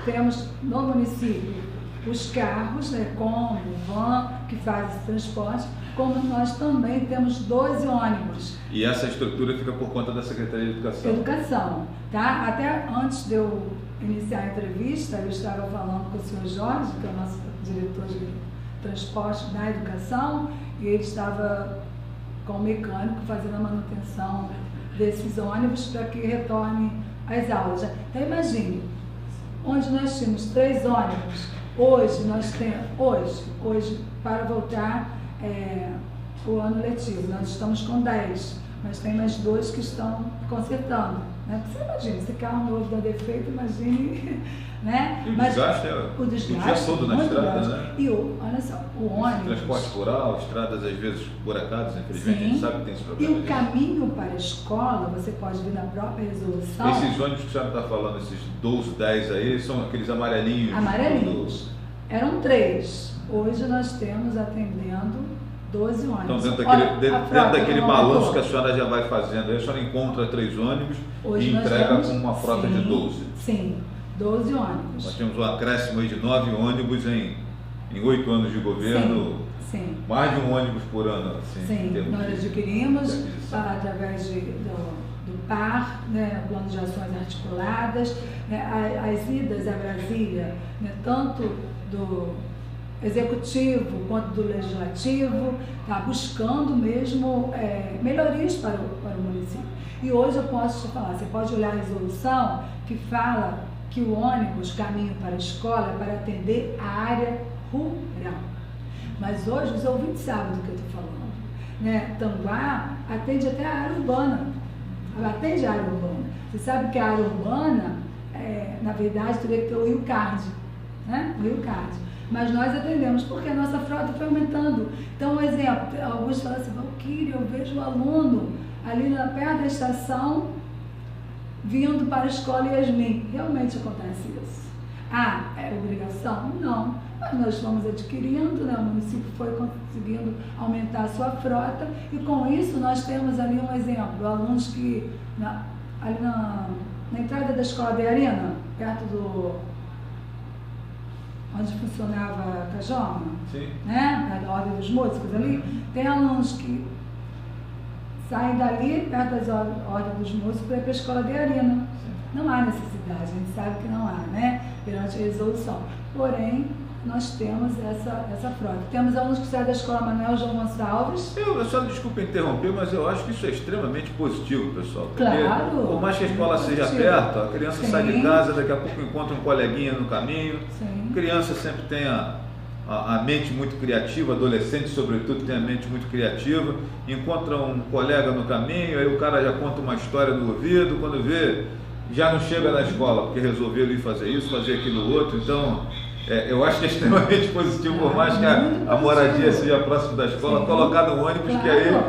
temos no município os carros, né, Kombi, van, que fazem esse transporte, como nós também temos 12 ônibus. E essa estrutura fica por conta da Secretaria de Educação? Educação, tá? Até antes de eu iniciar a entrevista, eu estava falando com o senhor Jorge, que é o nosso diretor de transporte da educação, e ele estava com o mecânico fazendo a manutenção desses ônibus para que retornem às aulas. Então, imagine, onde nós tínhamos 3 ônibus, hoje nós temos, hoje para voltar o ano letivo, nós estamos com 10, mas tem mais 2 que estão consertando. Né? Você imagina, esse carro novo dá defeito, imagine, né? E o desgaste o desgaste o dia todo na estrada, né? E olha só, o ônibus... Transporte rural, estradas às vezes buracadas, infelizmente, Sim. a gente sabe que tem esse problema. E o caminho para a escola, você pode ver na própria resolução... Esses ônibus que a senhora está falando, esses 12, 10 aí, são aqueles amarelinhos? Amarelinhos. Eram 3. Hoje nós temos atendendo 12 ônibus. Então, Olha, dentro daquele balanço que a senhora já vai fazendo, aí a senhora encontra 3 ônibus hoje e entrega com uma frota de 12. Sim, 12 ônibus. Nós temos um acréscimo aí de 9 ônibus em 8 anos de governo. Sim. Mais de um ônibus por ano. Assim, Sim, nós adquirimos através do PAR, né, Plano de Ações Articuladas, né, as idas a Brasília, né, tanto do Executivo quanto do Legislativo, tá buscando mesmo melhorias para o município. E hoje eu posso te falar, você pode olhar a resolução que fala que o ônibus caminho para a escola é para atender a área rural. Mas hoje os ouvintes sabem do que eu estou falando. Né? Tanguá atende até a área urbana. Ela atende a área urbana. Você sabe que a área urbana, na verdade, teria que ter o Rio Card. Né? O Rio Card. Mas nós atendemos porque a nossa frota foi aumentando. Então, um exemplo, alguns falam assim, Valquíria, eu vejo o aluno ali perto da estação vindo para a escola Yasmin. Realmente acontece isso. É obrigação? Não. Mas nós fomos adquirindo, né? O município foi conseguindo aumentar a sua frota e com isso nós temos ali um exemplo, alunos que ali na entrada da escola de Arena, perto do onde funcionava a Cajoma, né? A Ordem dos Músicos ali, tem alunos que saem dali, perto da Ordem dos Músicos, para ir para a escola de Arena. Não há necessidade, a gente sabe que não há, né? Perante a resolução. Porém, nós temos essa frota. Temos alunos que saem da escola Manuel João Gonçalves. Eu só desculpa interromper, mas eu acho que isso é extremamente positivo, pessoal. Porque, claro. Por mais que a escola seja perto, a criança sai de casa, daqui a pouco encontra um coleguinha no caminho. Sim. A criança sempre tem a mente muito criativa, adolescente sobretudo tem a mente muito criativa, encontra um colega no caminho, aí o cara já conta uma história no ouvido, quando vê, já não chega na escola, porque resolveu ir fazer isso, fazer aquilo outro, então... eu acho que é extremamente positivo, por mais que a moradia seja próximo da escola, sim, colocar no ônibus, que aí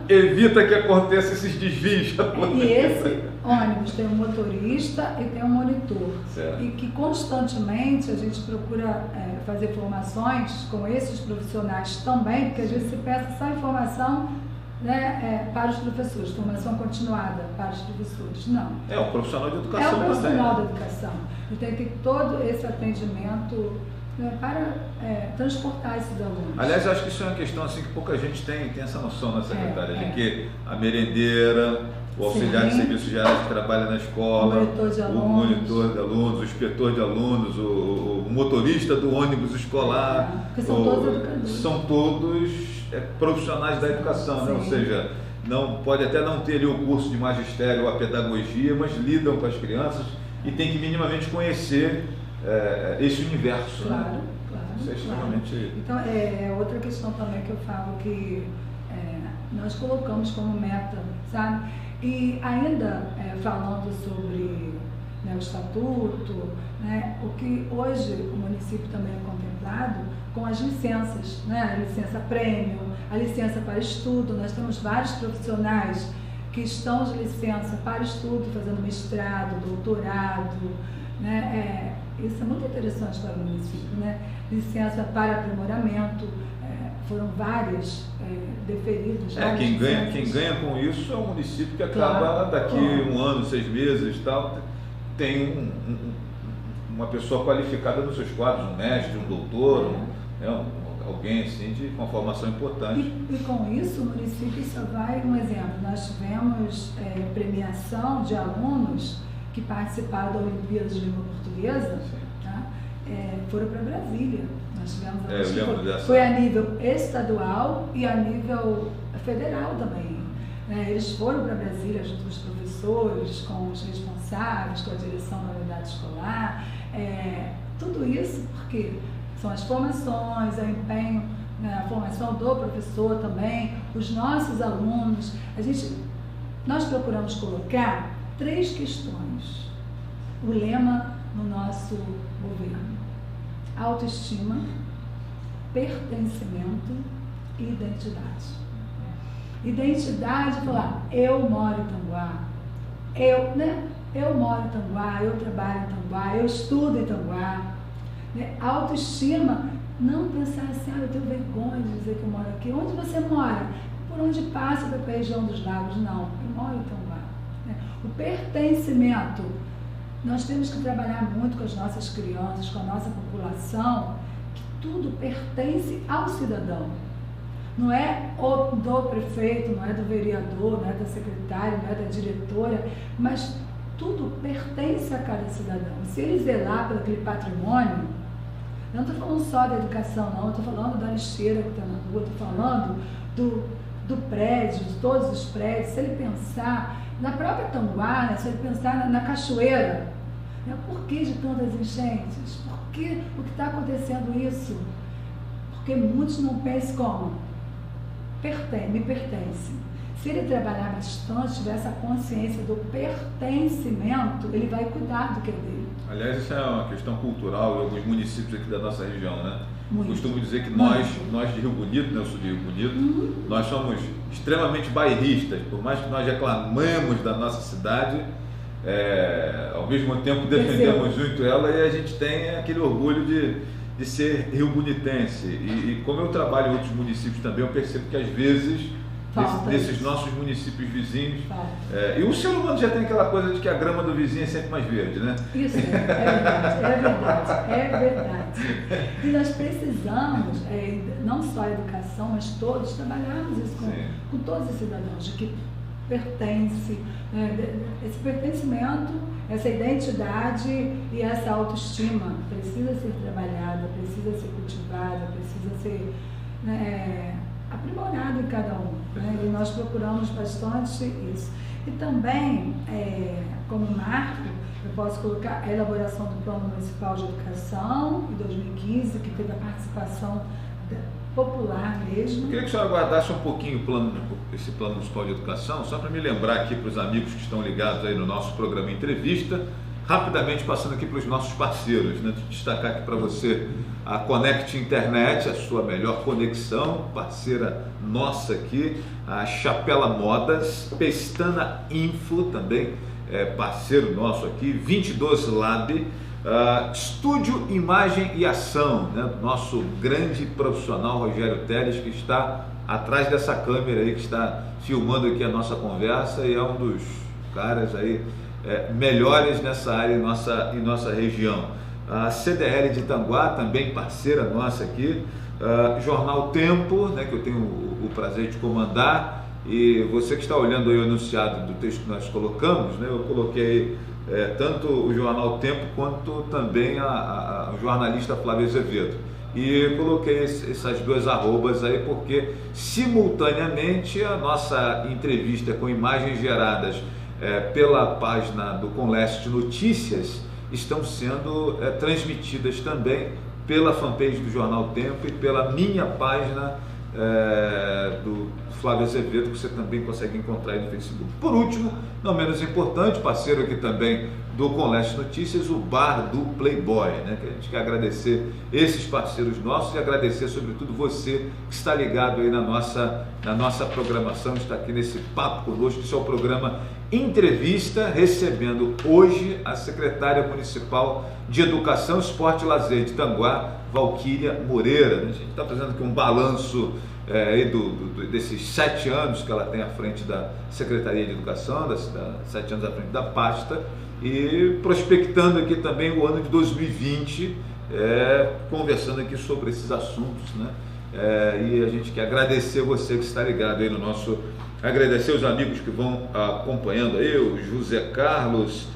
evita que aconteça esses desvios. E esse ônibus tem um motorista e tem um monitor. Certo. E que constantemente a gente procura fazer formações com esses profissionais também, porque às vezes se peça só informação, né, para os professores, formação continuada para os professores. Não. É um profissional de educação. É um profissional da educação. E tem que ter todo esse atendimento para transportar esses alunos. Aliás, acho que isso é uma questão assim que pouca gente tem essa noção, né, secretária, de É. que a merendeira, o auxiliar de serviços gerais que trabalha na escola, o monitor de alunos, o inspetor de alunos, o motorista do ônibus escolar, Porque são todos educadores. São todos profissionais da educação, né? Ou seja, pode até não ter ali o curso de magistério ou a pedagogia, mas lidam com as crianças e tem que minimamente conhecer esse universo. Claro, né? claro. Isso é extremamente... Então, outra questão também que eu falo que nós colocamos como meta, sabe? E ainda falando sobre o estatuto, né, o que hoje o município também é contemplado com as licenças, né, a licença prêmio, a licença para estudo. Nós temos vários profissionais que estão de licença para estudo, fazendo mestrado, doutorado, né, isso é muito interessante para o município, né? Licença para aprimoramento, foram várias deferidas. Quem ganha com isso é o município que acaba daqui um ano, 6 meses e tal, tem uma pessoa qualificada nos seus quadros, um mestre, um doutor, alguém assim com uma formação importante. E com isso o município só vai, um exemplo, nós tivemos premiação de alunos que participaram da Olimpíada de Língua Portuguesa, tá? Foram para Brasília. Nós tivemos foi a nível estadual e a nível federal também. Eles foram para Brasília junto com os professores, com os responsáveis, com a direção da unidade escolar. Tudo isso porque são as formações, o empenho, a formação do professor também, os nossos alunos. Nós procuramos colocar 3 questões. O lema no nosso governo: autoestima, pertencimento e identidade. Identidade, falar, eu moro em Tanguá, eu moro em Tanguá, eu trabalho em Tanguá, eu estudo em Tanguá. Autoestima, não pensar assim, eu tenho vergonha de dizer que eu moro aqui. Onde você mora? Por onde passa para a região dos lagos? Não, eu moro em Tanguá. O pertencimento, nós temos que trabalhar muito com as nossas crianças, com a nossa população, que tudo pertence ao cidadão. Não é do prefeito, não é do vereador, não é da secretária, não é da diretora, mas tudo pertence a cada cidadão. Se ele zelar pelo aquele patrimônio, eu não estou falando só da educação, não, eu estou falando da lixeira que está na rua, estou falando do prédio, de todos os prédios. Se ele pensar na própria Tanguá, né, se ele pensar na cachoeira, por que de tantas enchentes? Por que o que está acontecendo isso? Porque muitos não pensam como? Me pertence. Se ele trabalhar bastante, tiver essa consciência do pertencimento, ele vai cuidar do que é dele. Aliás, isso é uma questão cultural em alguns municípios aqui da nossa região, né? Muito. Costumo dizer que nós de Rio Bonito, né, eu sou de Rio Bonito, nós somos extremamente bairristas, por mais que nós reclamemos da nossa cidade, ao mesmo tempo defendemos muito ela e a gente tem aquele orgulho de ser rio-bonitense. E como eu trabalho em outros municípios também, eu percebo que às vezes desses nossos municípios vizinhos, e o ser humano já tem aquela coisa de que a grama do vizinho é sempre mais verde, né? Isso, é verdade. E nós precisamos, não só a educação, mas todos trabalharmos isso com todos os cidadãos, de que pertence, esse pertencimento, essa identidade e essa autoestima precisa ser trabalhada, precisa ser cultivada, precisa ser aprimorado em cada um, né? E nós procuramos bastante isso. E também, como marco, eu posso colocar a elaboração do Plano Municipal de Educação em 2015, que teve a participação popular mesmo. Eu queria que a senhora guardasse um pouquinho esse Plano Municipal de Educação, só para me lembrar aqui para os amigos que estão ligados aí no nosso programa Entrevista, rapidamente passando aqui para os nossos parceiros, né? Destacar aqui para você a Connect Internet, a sua melhor conexão, parceira nossa aqui, a Chapela Modas, Pestana Info também, parceiro nosso aqui, 22 Lab, Estúdio Imagem e Ação, né? Nosso grande profissional Rogério Teles, que está atrás dessa câmera aí, que está filmando aqui a nossa conversa e é um dos caras aí melhores nessa área em nossa região. a CDL de Itanguá, também parceira nossa aqui, Jornal Tempo, né, que eu tenho o prazer de comandar, e você que está olhando aí o enunciado do texto que nós colocamos, né, eu coloquei tanto o Jornal Tempo quanto também a jornalista Flávia Azevedo. E coloquei essas duas arrobas aí porque simultaneamente a nossa entrevista com imagens geradas pela página do Conleste Notícias estão sendo transmitidas também pela fanpage do Jornal Tempo e pela minha página do Flávio Azevedo, que você também consegue encontrar aí no Facebook. Por último, não menos importante, parceiro aqui também do Conleste Notícias, o Bar do Playboy, né? Que a gente quer agradecer esses parceiros nossos e agradecer sobretudo você que está ligado aí na nossa programação, está aqui nesse papo conosco. Esse é o programa Entrevista, recebendo hoje a secretária municipal de Educação, Esporte e Lazer de Itanguá, Valquíria Moreira. A gente está fazendo aqui um balanço desses 7 anos que ela tem à frente da Secretaria de Educação, 7 anos à frente da pasta, e prospectando aqui também o ano de 2020, conversando aqui sobre esses assuntos, né? E a gente quer agradecer você que está ligado aí no nosso... Agradecer os amigos que vão acompanhando aí, o José Carlos,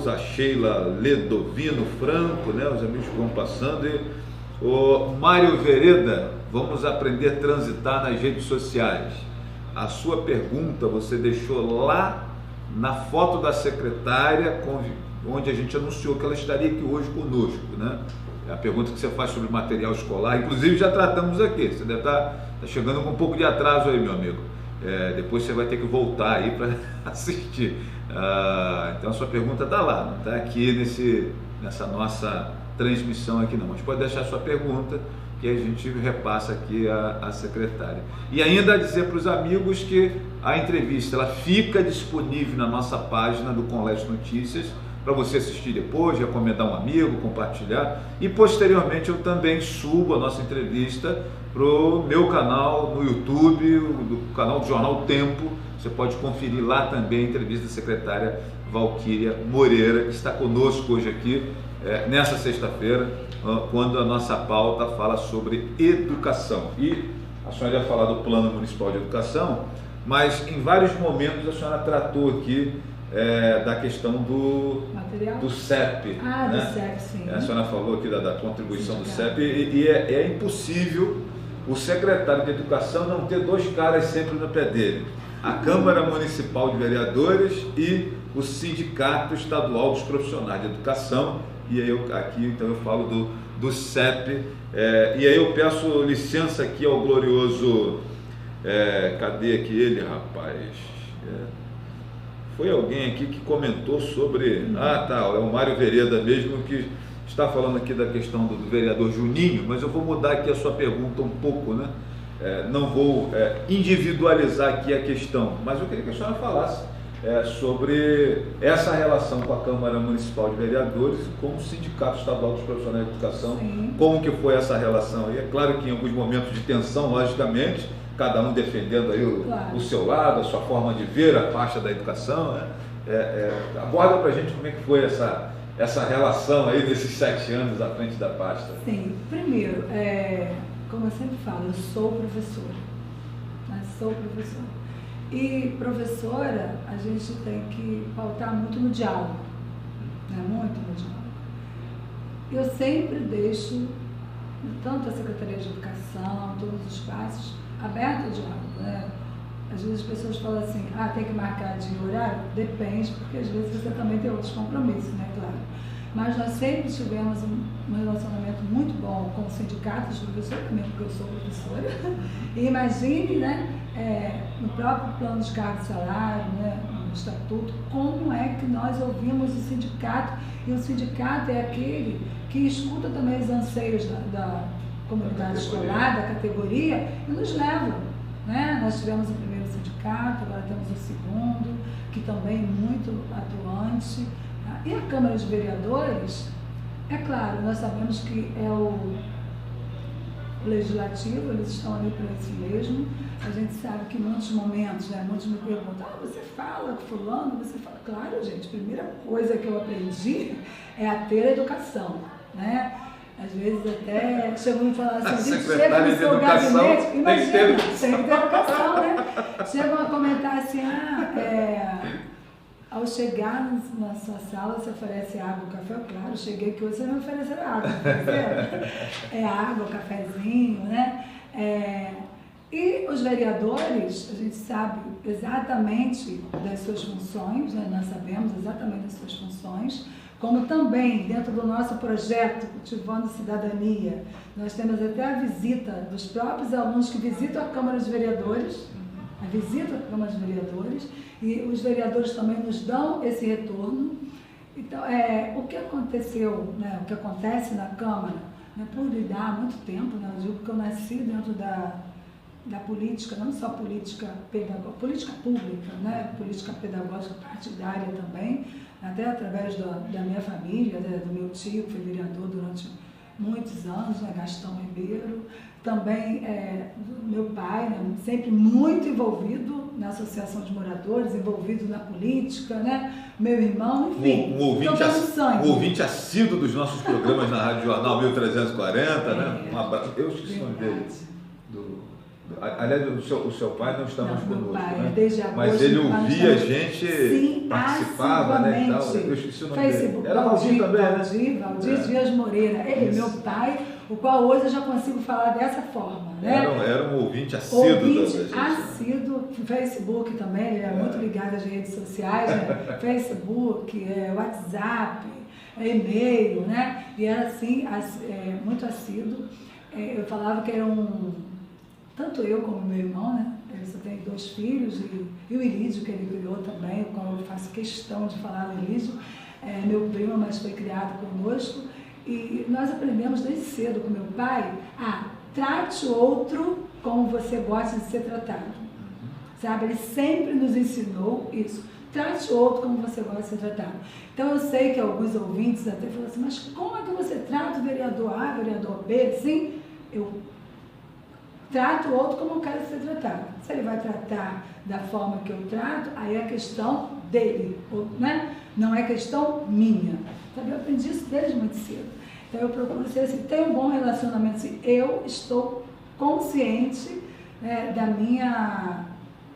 a Sheila Ledovino Franco, né? Os amigos que vão passando, e o Mário Vereda, vamos aprender a transitar nas redes sociais. A sua pergunta você deixou lá na foto da secretária, onde a gente anunciou que ela estaria aqui hoje conosco, né? É a pergunta que você faz sobre material escolar, inclusive já tratamos aqui. Você deve estar chegando com um pouco de atraso aí, meu amigo. Depois você vai ter que voltar aí para assistir. Então a sua pergunta está lá, não está aqui nessa nossa transmissão aqui não. Mas pode deixar a sua pergunta que a gente repassa aqui a secretária. E ainda dizer para os amigos que a entrevista ela fica disponível na nossa página do Conleste Notícias, para você assistir depois, recomendar um amigo, compartilhar, e posteriormente eu também subo a nossa entrevista para o meu canal no YouTube, do canal do Jornal Tempo. Você pode conferir lá também a entrevista da secretária Valquíria Moreira, que está conosco hoje aqui, nessa sexta-feira, quando a nossa pauta fala sobre educação. E a senhora ia falar do Plano Municipal de Educação, mas em vários momentos a senhora tratou aqui da questão do CEP. Do CEP, sim. A senhora falou aqui da contribuição do CEP, e é impossível o secretário de Educação não ter dois caras sempre no pé dele: a Câmara Municipal de Vereadores e o Sindicato Estadual dos Profissionais de Educação. E aí aqui então eu falo do CEP, e aí eu peço licença aqui ao glorioso, cadê aqui ele, rapaz? Foi alguém aqui que comentou sobre... é o Mário Vereda mesmo que está falando aqui da questão do vereador Juninho, mas eu vou mudar aqui a sua pergunta um pouco, né? Não vou individualizar aqui a questão, mas eu queria que a senhora falasse sobre essa relação com a Câmara Municipal de Vereadores e com o Sindicato Estadual dos Profissionais de Educação. Sim. Como que foi essa relação aí? É claro que em alguns momentos de tensão, logicamente, cada um defendendo aí o seu lado, a sua forma de ver a faixa da educação, né? Aborda para a gente como é que foi essa relação aí desses 7 anos à frente da pasta. Sim, primeiro, como eu sempre falo, eu sou professora, né? Sou professora. E professora, a gente tem que pautar muito no diálogo, né? Muito no diálogo. Eu sempre deixo, tanto a Secretaria de Educação, todos os espaços, aberto ao diálogo, né? Às vezes as pessoas falam assim, tem que marcar de horário? Depende, porque às vezes você também tem outros compromissos, né, claro. Mas nós sempre tivemos um relacionamento muito bom com o sindicato dos professores, também porque eu sou professora. E imagine, né, no próprio plano de cargo e salário, né, no estatuto, como é que nós ouvimos o sindicato, e o sindicato é aquele que escuta também os anseios da comunidade escolar, da categoria, e nos leva, né? Nós tivemos o primeiro sindicato, agora temos o segundo, que também é muito atuante. E a Câmara de Vereadores, é claro, nós sabemos que é legislativo, eles estão ali para isso mesmo. A gente sabe que em muitos momentos, né, muitos me perguntam, você fala com fulano? Você fala, claro, gente, a primeira coisa que eu aprendi é a ter educação, né? Às vezes até chegam a falar assim, a gente chega no seu gabinete, imagina, tem que ter educação, né? Chegam a comentar assim, ao chegar na sua sala, você oferece água, café? Claro, cheguei aqui hoje, você não ofereceu água, é água, cafezinho, né? E os vereadores, a gente sabe exatamente das suas funções, né? Nós sabemos exatamente das suas funções, como também dentro do nosso projeto Cultivando Cidadania, nós temos até a visita dos próprios alunos que visitam a Câmara dos Vereadores, a visita à Câmara dos Vereadores, e os vereadores também nos dão esse retorno. Então, o que aconteceu, né, o que acontece na Câmara, né, por lidar há muito tempo, né, eu digo que eu nasci dentro da política, não só política pedagógica, política pública, né, política pedagógica partidária também, até através da minha família, né, do meu tio, que foi vereador durante muitos anos, né, Gastão Ribeiro, também do meu pai, né, sempre muito envolvido na associação de moradores, envolvido na política, né, meu irmão, enfim, um ouvinte assíduo dos nossos programas na Rádio Jornal 1340, né? Um abraço. Eu esqueci o nome dele. Aliás, o seu pai não está mais conosco, pai, né? desde agosto, mas ele ouvia a gente, sim, participava, né, e tal. Eu esqueci o nome Facebook, dele. Era Valdir também, né? Valdir Dias Moreira. Ele, meu pai, o qual hoje eu já consigo falar dessa forma, né? Era um ouvinte assíduo. Assíduo, Facebook também, ele é muito ligado às redes sociais, né? Facebook, WhatsApp, e-mail, né? E era assim, muito assíduo. Eu falava que era tanto eu como meu irmão, né? Eu só tenho 2 filhos, e o Elídio, que ele criou também, o qual eu faço questão de falar do Elídio, meu primo, mas foi criado conosco, e nós aprendemos desde cedo com meu pai trate o outro como você gosta de ser tratado, sabe? Ele sempre nos ensinou isso, trate o outro como você gosta de ser tratado. Então eu sei que alguns ouvintes até falam assim, mas como é que você trata o vereador A, o vereador B? Sim, eu trato o outro como eu quero ser tratado. Se ele vai tratar da forma que eu trato, aí é questão dele, né? Não é questão minha. Sabe? Eu aprendi isso desde muito cedo. Então eu procuro ser assim, ter um bom relacionamento. Assim, eu estou consciente, né,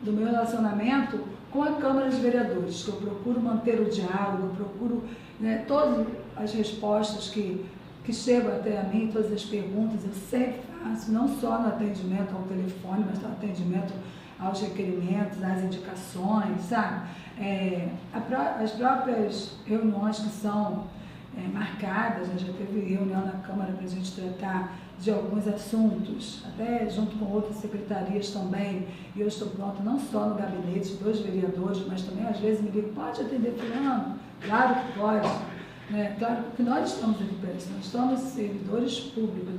do meu relacionamento com a Câmara dos Vereadores, que eu procuro manter o diálogo, eu procuro, né, todas as respostas que chegam até a mim, todas as perguntas, eu sempre faço, não só no atendimento ao telefone, mas no atendimento aos requerimentos, às indicações, sabe? As próprias reuniões que são marcadas, né? Já teve reunião na Câmara para a gente tratar de alguns assuntos, até junto com outras secretarias também, e eu estou pronta não só no gabinete dos vereadores, mas também às vezes me digo, pode atender fulano? Claro que pode. Claro que nós estamos aqui para isso, nós somos servidores públicos,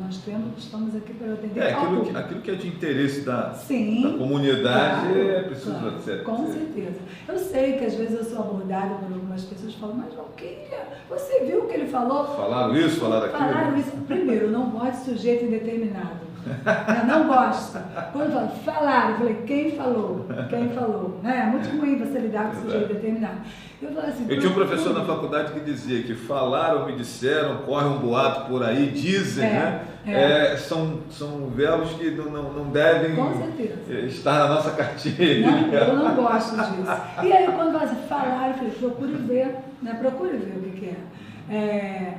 estamos aqui para atender aquilo que é de interesse da claro, comunidade preciso ser. Com certeza. Eu sei que às vezes eu sou abordada por algumas pessoas que falam, mas Valquíria, você viu o que ele falou? Falaram isso, falaram aquilo? Falaram isso. Primeiro, eu não gosto de sujeito indeterminado. Eu não gosto. Quando falaram, eu falei, quem falou? Quem falou? É muito ruim você lidar com sujeito determinado. Eu tinha um professor na faculdade que dizia que falaram, me disseram, corre um boato por aí, dizem, né? São verbos que não devem estar na nossa cartilha. Não, eu não gosto disso. E aí quando você falaram, eu falei, procure ver, né? Procure ver o que é.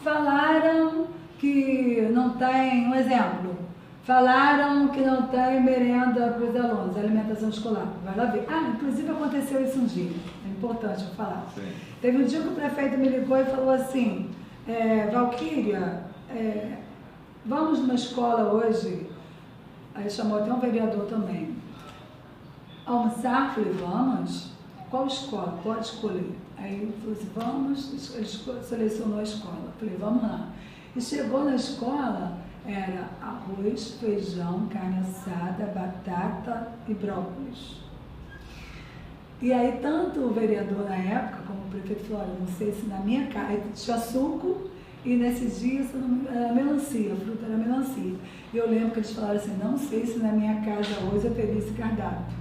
Falaram que não tem, um exemplo, falaram que não tem merenda para os alunos, alimentação escolar. Vai lá ver. Inclusive aconteceu isso um dia, é importante eu falar. Sim. Teve um dia que o prefeito me ligou e falou assim, Valquíria, vamos numa escola hoje, aí chamou até um vereador também, almoçar? Falei, vamos? Qual escola? Pode escolher. Aí ele falou assim, vamos, ele selecionou a escola. Falei, vamos lá. E chegou na escola, era arroz, feijão, carne assada, batata e brócolis. E aí tanto o vereador na época, como o prefeito falou, olha, não sei se na minha casa tinha suco e nesse dia era melancia, a fruta era melancia. E eu lembro que eles falaram assim, não sei se na minha casa hoje eu teria esse cardápio.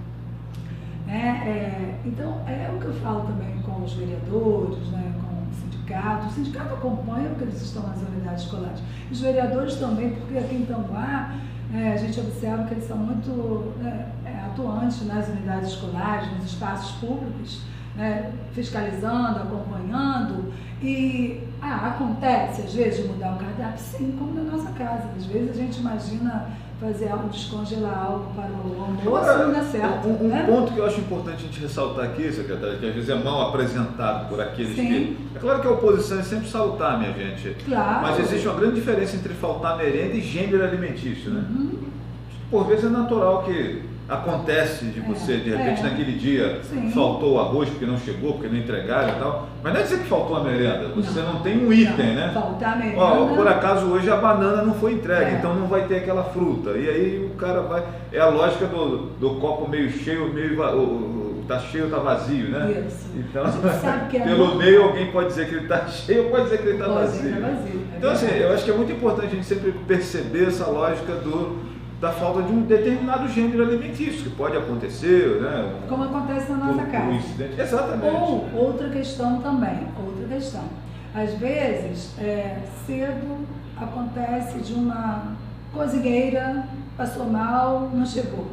Então, é o que eu falo também com os vereadores, né, com o sindicato. O sindicato acompanha porque eles estão nas unidades escolares. Os vereadores também, porque aqui em Tanguá, a gente observa que eles são muito atuantes nas unidades escolares, nos espaços públicos, né, fiscalizando, acompanhando. E acontece, às vezes, de mudar o cardápio? Sim, como na nossa casa. Às vezes a gente imagina fazer algo, descongelar algo para o almoço e não dá certo. Um ponto que eu acho importante a gente ressaltar aqui, secretária, que às vezes é mal apresentado por aqueles que... É claro que a oposição é sempre salutar, minha gente. Claro. Mas existe uma grande diferença entre faltar merenda e gênero alimentício, né? Por vezes é natural que acontece de você, de repente, naquele dia, faltou o arroz porque não chegou, porque não entregaram e tal. Mas não é dizer que faltou a merenda, você não tem um item, né? Faltar a merenda. Por acaso hoje a banana não foi entregue, então não vai ter aquela fruta. E aí o cara vai... É a lógica do copo meio cheio, tá cheio, tá vazio, né? Isso. Então, sabe que pelo meio alguém pode dizer que ele tá cheio ou pode dizer que ele tá vazio. Então, assim, eu acho que é muito importante a gente sempre perceber essa lógica da falta de um determinado gênero alimentício, que pode acontecer, né? Como acontece na nossa casa. Incidente. Exatamente. Ou outra questão também, Às vezes, cedo acontece de uma cozinheira, passou mal, não chegou,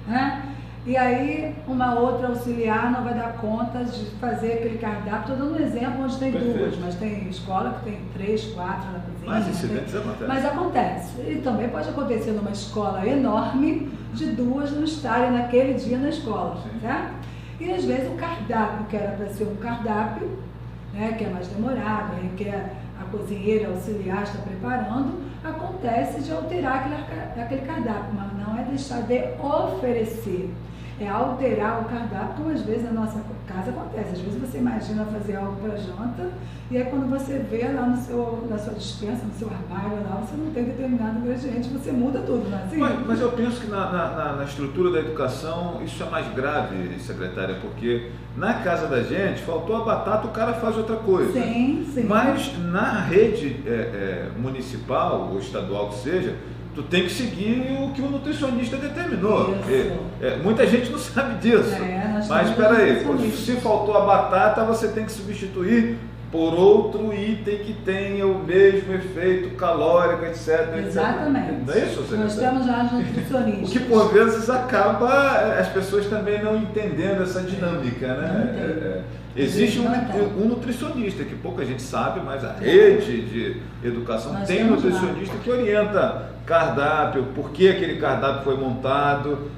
né? E aí, uma outra auxiliar não vai dar conta de fazer aquele cardápio. Estou dando um exemplo onde tem duas, mas tem escola que tem 3, 4 na cozinha. Mas incidentes acontecem. Mas acontece. E também pode acontecer numa escola enorme, de duas não estarem naquele dia na escola, certo? E às vezes o cardápio, que era para ser um cardápio, né, que é mais demorado, requer a cozinheira auxiliar está preparando, acontece de alterar aquele cardápio, mas não é deixar de oferecer. É alterar o cardápio, como às vezes na nossa casa acontece. Às vezes você imagina fazer algo para janta, e aí quando você vê lá na sua despensa, no seu armário, lá, você não tem determinado ingrediente, você muda tudo, não é assim? Mas eu penso que na estrutura da educação isso é mais grave, secretária, porque na casa da gente, faltou a batata, o cara faz outra coisa. Sim. Mas na rede municipal ou estadual que seja, tu tem que seguir o que o nutricionista determinou. Muita gente não sabe disso. Mas espera aí, se faltou a batata, você tem que substituir por outro item que tenha o mesmo efeito calórico, etc. Exatamente. Não é isso, secretário? Nós temos lá nutricionistas. O que por vezes acaba as pessoas também não entendendo essa dinâmica, né? Existe um nutricionista, que pouca gente sabe, mas a rede de educação tem um nutricionista que orienta cardápio, por que aquele cardápio foi montado,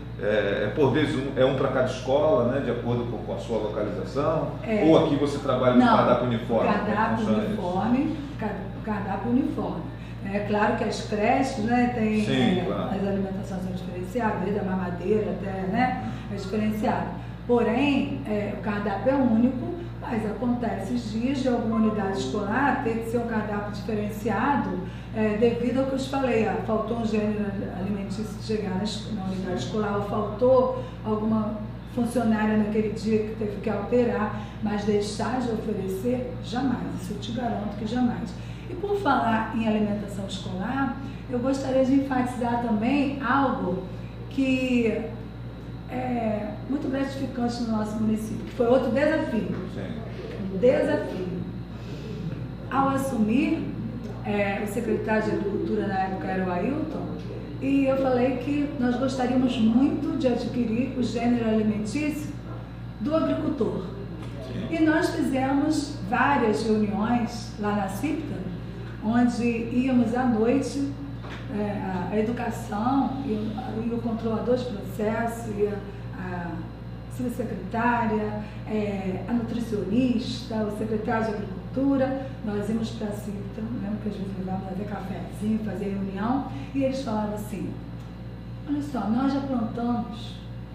por vezes um para cada escola, né, de acordo com a sua localização, ou aqui você trabalha com cardápio uniforme? Cardápio uniforme. É claro que as creches, né, tem as alimentações são diferenciadas, desde a mamadeira até, né, é diferenciado. Porém, o cardápio é único, mas acontece os dias de alguma unidade escolar ter que ser um cardápio diferenciado, devido ao que eu te falei, faltou um gênero alimentício chegar na unidade escolar, ou faltou alguma funcionária naquele dia que teve que alterar, mas deixar de oferecer, jamais, isso eu te garanto que jamais. E por falar em alimentação escolar, eu gostaria de enfatizar também algo que é muito gratificante no nosso município, que foi outro desafio. Um desafio. Ao assumir, o secretário de Agricultura na época era o Ailton, e eu falei que nós gostaríamos muito de adquirir o gênero alimentício do agricultor. E nós fizemos várias reuniões lá na CIPTA, onde íamos à noite, a educação e o controlador de processo, e a subsecretária, a nutricionista, o secretário de Agricultura, nós íamos para a CIPTA, lembro que às vezes levávamos até cafezinho, fazer reunião, e eles falavam assim, olha só, nós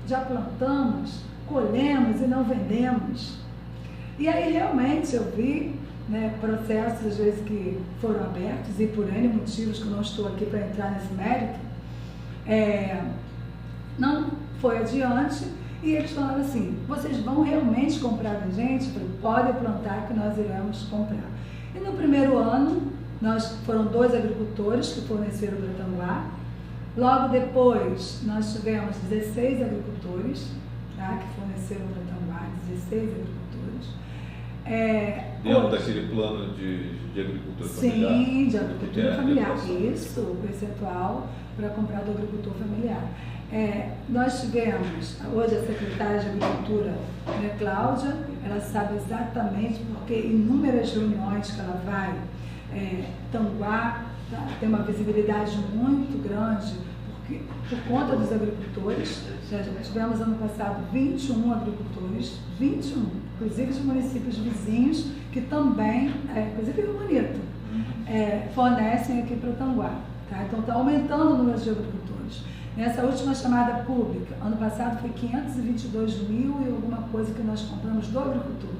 já plantamos, colhemos e não vendemos. E aí realmente eu vi, né, processos às vezes que foram abertos, e por N motivos que eu não estou aqui para entrar nesse mérito, não foi adiante, e eles falaram assim, vocês vão realmente comprar da gente? Eu falei, pode plantar que nós iremos comprar. E no primeiro ano, Foram 2 agricultores que forneceram para Tanguá. Logo depois, nós tivemos 16 agricultores, tá, que forneceram para Tanguá, 16 agricultores. Dentro daquele plano de agricultura familiar? Sim, de agricultura familiar. Isso, o percentual para comprar do agricultor familiar. Nós tivemos, hoje a secretária de Agricultura, né, Cláudia, ela sabe exatamente porque inúmeras reuniões que ela vai, Tanguá tem uma visibilidade muito grande por conta dos agricultores. Já tivemos ano passado 21 agricultores, 21, inclusive de municípios vizinhos, que também, inclusive Rio Bonito, fornecem aqui para Tanguá. Tá? Então está aumentando o número de agricultores. Nessa última chamada pública, ano passado foi 522 mil e alguma coisa que nós compramos do agricultor.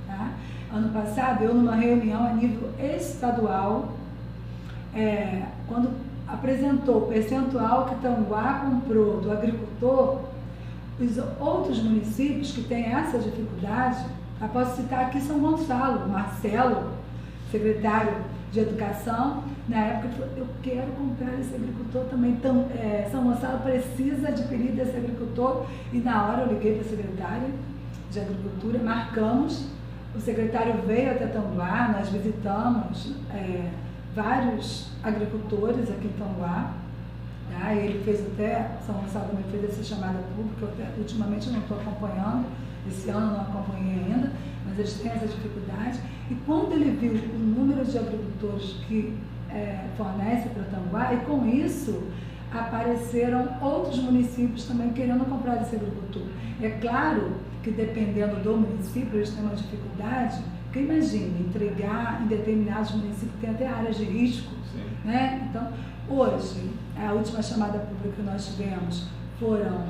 Tá? Ano passado, eu numa reunião a nível estadual, quando apresentou o percentual que Tanguá comprou do agricultor, os outros municípios que têm essa dificuldade, eu posso citar aqui São Gonçalo, Marcelo, secretário de Educação, na época ele falou, eu quero comprar esse agricultor também, então, São Gonçalo precisa adquirir desse agricultor, e na hora eu liguei para a secretária de Agricultura, marcamos, o secretário veio até Tanguá, nós visitamos vários agricultores aqui em Tanguá, tá? Ele fez até, São Gonçalo também fez essa chamada pública, ultimamente eu não estou acompanhando, esse ano não acompanhei ainda, mas eles têm essa dificuldade, e quando ele viu o número de agricultores que fornecem para Tanguá, e com isso apareceram outros municípios também querendo comprar desse agricultor. É claro que dependendo do município, eles têm uma dificuldade, porque imagine, entregar em determinados municípios que tem até áreas de risco, né? Então, hoje, a última chamada pública que nós tivemos foram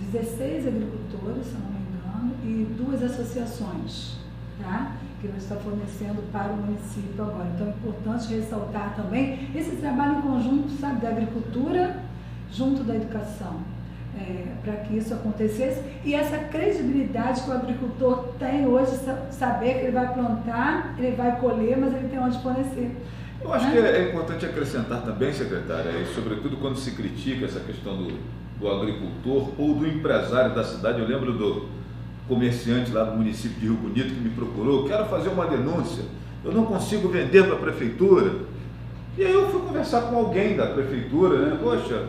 16 agricultores, se eu não me engano, e 2 associações, tá? Que nós estamos fornecendo para o município agora. Então é importante ressaltar também esse trabalho em conjunto, sabe, da agricultura junto da educação, para que isso acontecesse, e essa credibilidade que o agricultor tem hoje, saber que ele vai plantar, ele vai colher, mas ele tem onde fornecer. Eu acho que é importante acrescentar também, secretária, e sobretudo quando se critica essa questão do agricultor ou do empresário da cidade. Eu lembro do comerciante lá do município de Rio Bonito que me procurou, quero fazer uma denúncia, eu não consigo vender para a prefeitura. E aí eu fui conversar com alguém da prefeitura, né? Poxa,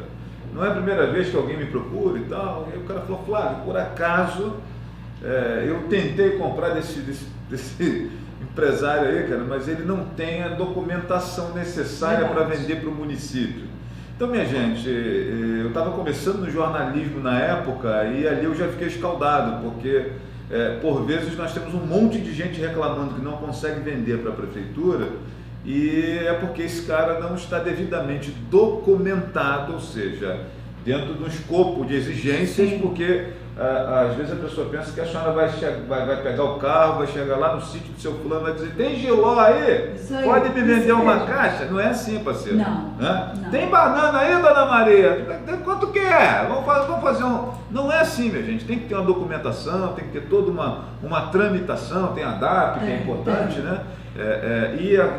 não é a primeira vez que alguém me procura e tal. E aí o cara falou, Flávio, por acaso eu tentei comprar desse empresário aí, cara, mas ele não tem a documentação necessária para vender para o município. Então, minha gente, eu estava começando no jornalismo na época e ali eu já fiquei escaldado, porque por vezes nós temos um monte de gente reclamando que não consegue vender para a prefeitura, e é porque esse cara não está devidamente documentado, ou seja, dentro do escopo de exigências. Sim. Porque às vezes a pessoa pensa que a senhora vai pegar o carro, vai chegar lá no sítio do seu fulano, vai dizer, tem giló aí? Pode me vender uma caixa? Não é assim, parceiro. Não. Tem banana aí, dona Maria? Quanto que é? Vamos fazer um... Não é assim, minha gente. Tem que ter uma documentação, tem que ter toda uma tramitação, tem a DAP, que é importante, né?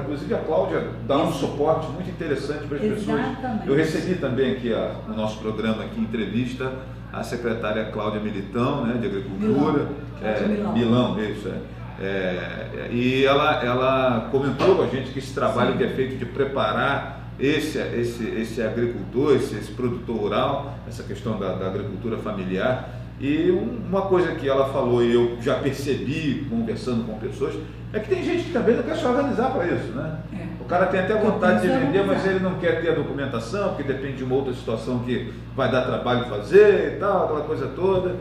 Inclusive a Cláudia dá um suporte muito interessante para as pessoas. Eu recebi também aqui no nosso programa, aqui, entrevista, a secretária Cláudia Militão, né, de Agricultura, Milão, isso e ela comentou com a gente que esse trabalho que é feito de preparar esse agricultor, esse produtor rural, essa questão da agricultura familiar. E uma coisa que ela falou e eu já percebi conversando com pessoas, é que tem gente que também não quer se organizar para isso, né? O cara tem até vontade de vender, mas ele não quer ter a documentação, porque depende de uma outra situação que vai dar trabalho fazer e tal, aquela coisa toda.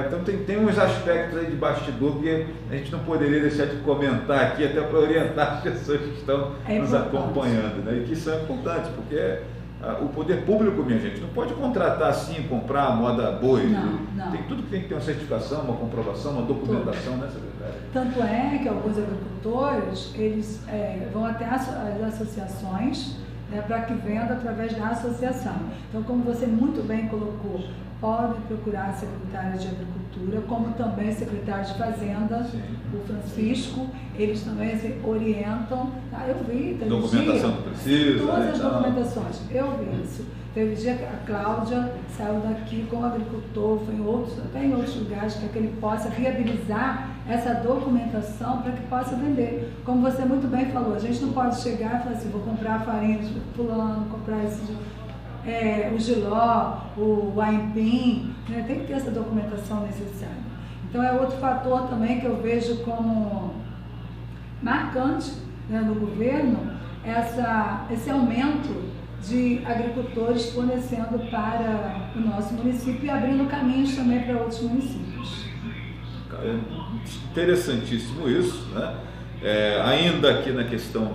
Então tem uns aspectos aí de bastidor que a gente não poderia deixar de comentar aqui, até para orientar as pessoas que estão nos acompanhando, né? E que isso é importante, porque o poder público, minha gente, não pode contratar assim, comprar a moda boi. Não. Tem tudo que tem que ter uma certificação, uma comprovação, uma documentação, né, secretária? Tanto é que alguns agricultores, eles vão até as associações, né, para que venda através da associação. Então, como você muito bem colocou, podem procurar a secretária de Agricultura, como também secretário de Fazenda, sim, o Francisco, eles também assim, orientam. Tá? Eu vi, teve documentação que precisa. Todas as documentações, eu vi isso. Teve dia que a Cláudia saiu daqui com o agricultor, foi até em outros lugares, para que ele possa viabilizar essa documentação para que possa vender. Como você muito bem falou, a gente não pode chegar e falar assim, vou comprar a farinha de fulano, comprar o Giló, o Aipim, né? Tem que ter essa documentação necessária. Então é outro fator também que eu vejo como marcante, né, no governo, esse aumento de agricultores fornecendo para o nosso município e abrindo caminhos também para outros municípios. É interessantíssimo isso, né? Ainda aqui na questão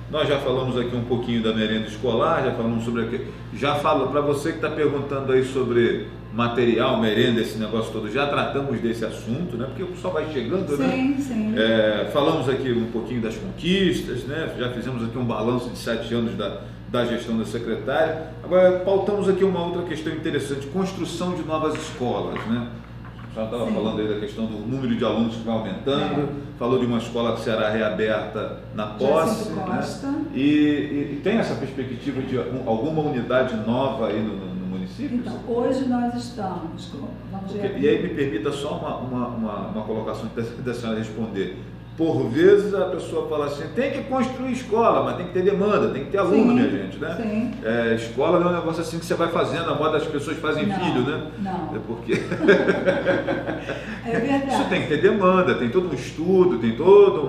nós já falamos aqui um pouquinho da merenda escolar, já falamos sobre aqui, já falo para você que está perguntando aí sobre material, merenda, esse negócio todo, já tratamos desse assunto, né? Porque o pessoal vai chegando, sim, né? Sim. Falamos aqui um pouquinho das conquistas, né? Já fizemos aqui um balanço de 7 anos da gestão da secretária. Agora pautamos aqui uma outra questão interessante, construção de novas escolas, né? Já estava falando aí da questão do número de alunos que vai aumentando, falou de uma escola que será reaberta na posse, né? E tem essa perspectiva de alguma unidade nova aí no município? Então, hoje nós estamos, vamos ver aqui. E aí me permita só uma colocação da senhora responder. Por vezes a pessoa fala assim, tem que construir escola, mas tem que ter demanda, tem que ter aluno, sim, minha gente, né? Sim. Escola não é um negócio assim que você vai fazendo, a moda das pessoas fazem filho, né? Não. É porque... É verdade. Isso tem que ter demanda, tem todo um estudo, tem toda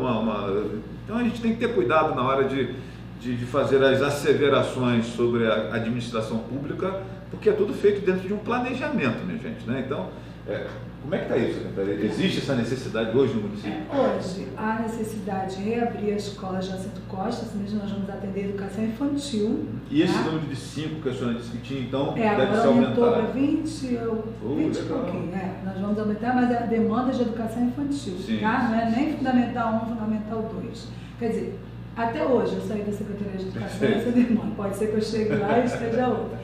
Então a gente tem que ter cuidado na hora de fazer as asseverações sobre a administração pública, porque é tudo feito dentro de um planejamento, minha gente, né? Então, como é que está isso, secretária? Existe essa necessidade hoje no município? Hoje, há necessidade de reabrir a escola Jacinto Costa, assim mesmo nós vamos atender a educação infantil. E esse número de 5 que a senhora disse que tinha, então, deve agora ser aumentado? aumentou para 20 e pouquinho. Nós vamos aumentar, mas é a demanda de educação infantil, sim, tá? Não é nem Fundamental 1, Fundamental 2. Quer dizer, até hoje eu saí da Secretaria de Educação essa demanda, pode ser que eu chegue lá e esteja outra.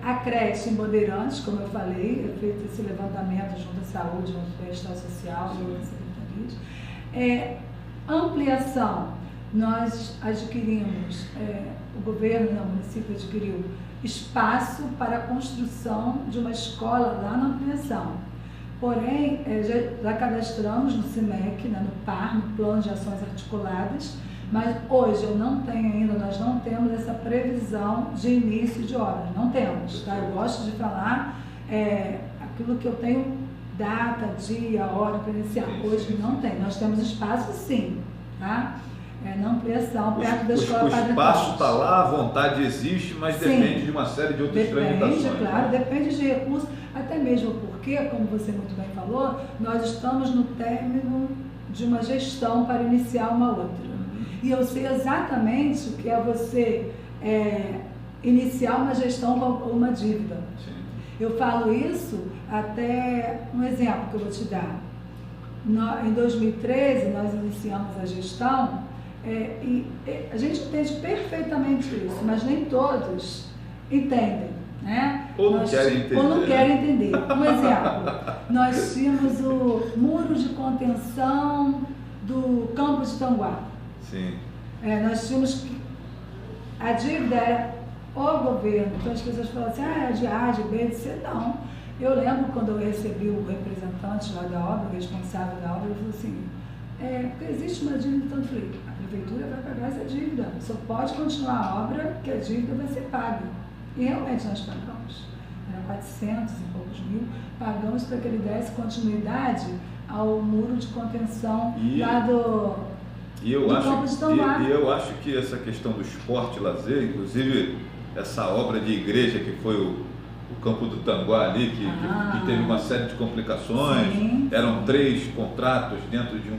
A creche em Bandeirantes, como eu falei, é feito esse levantamento junto à saúde, junto ao bem-estar social e outras secretarias. Ampliação, nós adquirimos, o governo, o município adquiriu espaço para a construção de uma escola lá na ampliação. Porém, já cadastramos no CIMEC, né, no PAR, no Plano de Ações Articuladas, mas hoje eu não tenho ainda, nós não temos essa previsão de início de obras, não temos, tá? Eu gosto de falar aquilo que eu tenho data, dia, hora para iniciar. Hoje não tem, nós temos espaço sim, tá? Na ampliação, perto da escola Padre Thomas. O espaço está lá, a vontade existe, mas sim, depende de uma série de outras tramitações. Depende, claro, depende de recursos, até mesmo porque, como você muito bem falou, nós estamos no término de uma gestão para iniciar uma outra. E eu sei exatamente o que é você iniciar uma gestão com uma dívida. Sim. Eu falo isso até um exemplo que eu vou te dar. Em 2013, nós iniciamos a gestão e a gente entende perfeitamente isso, mas nem todos entendem, né? Ou não querem entender. Um exemplo, nós tínhamos o muro de contenção do campo de Tanguá. Sim. Nós tínhamos que... A dívida era o governo. Então as pessoas falam assim, é de A, de B, de C. Não. Eu lembro quando eu recebi o representante lá da obra, o responsável da obra, ele falou assim, porque existe uma dívida, então eu falei, a prefeitura vai pagar essa dívida. Só pode continuar a obra que a dívida vai ser paga. E realmente nós pagamos. Era 400 e poucos mil. Pagamos para que ele desse continuidade ao muro de contenção lá do... E eu acho que essa questão do esporte e lazer, inclusive essa obra de igreja que foi o Campo do Tanguá ali, que teve uma série de complicações, sim, eram 3 contratos dentro de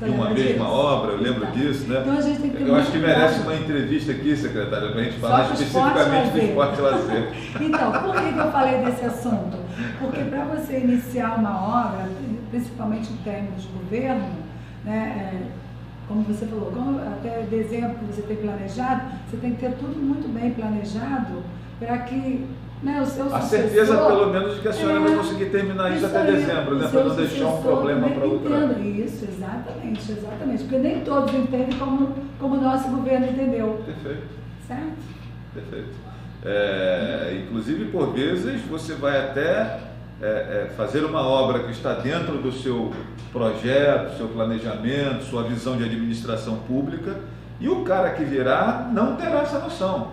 uma mesma obra, eu lembro disso, né? Então, a gente tem que eu acho que merece uma entrevista aqui, secretária, para a gente falar especificamente do esporte e lazer. Então, por que eu falei desse assunto? Porque para você iniciar uma obra, principalmente em termos de governo, né, como você falou, como até dezembro que você tem planejado, você tem que ter tudo muito bem planejado para que, né, o seu sucessor... A certeza, pelo menos, de que a senhora vai conseguir terminar isso até dezembro, né? Para não deixar um problema para outra. Isso, exatamente. Porque nem todos entendem como o nosso governo entendeu. Perfeito. Certo? Perfeito. Inclusive, por vezes, você vai até fazer uma obra que está dentro do seu projeto, seu planejamento, sua visão de administração pública, e o cara que virá não terá essa noção.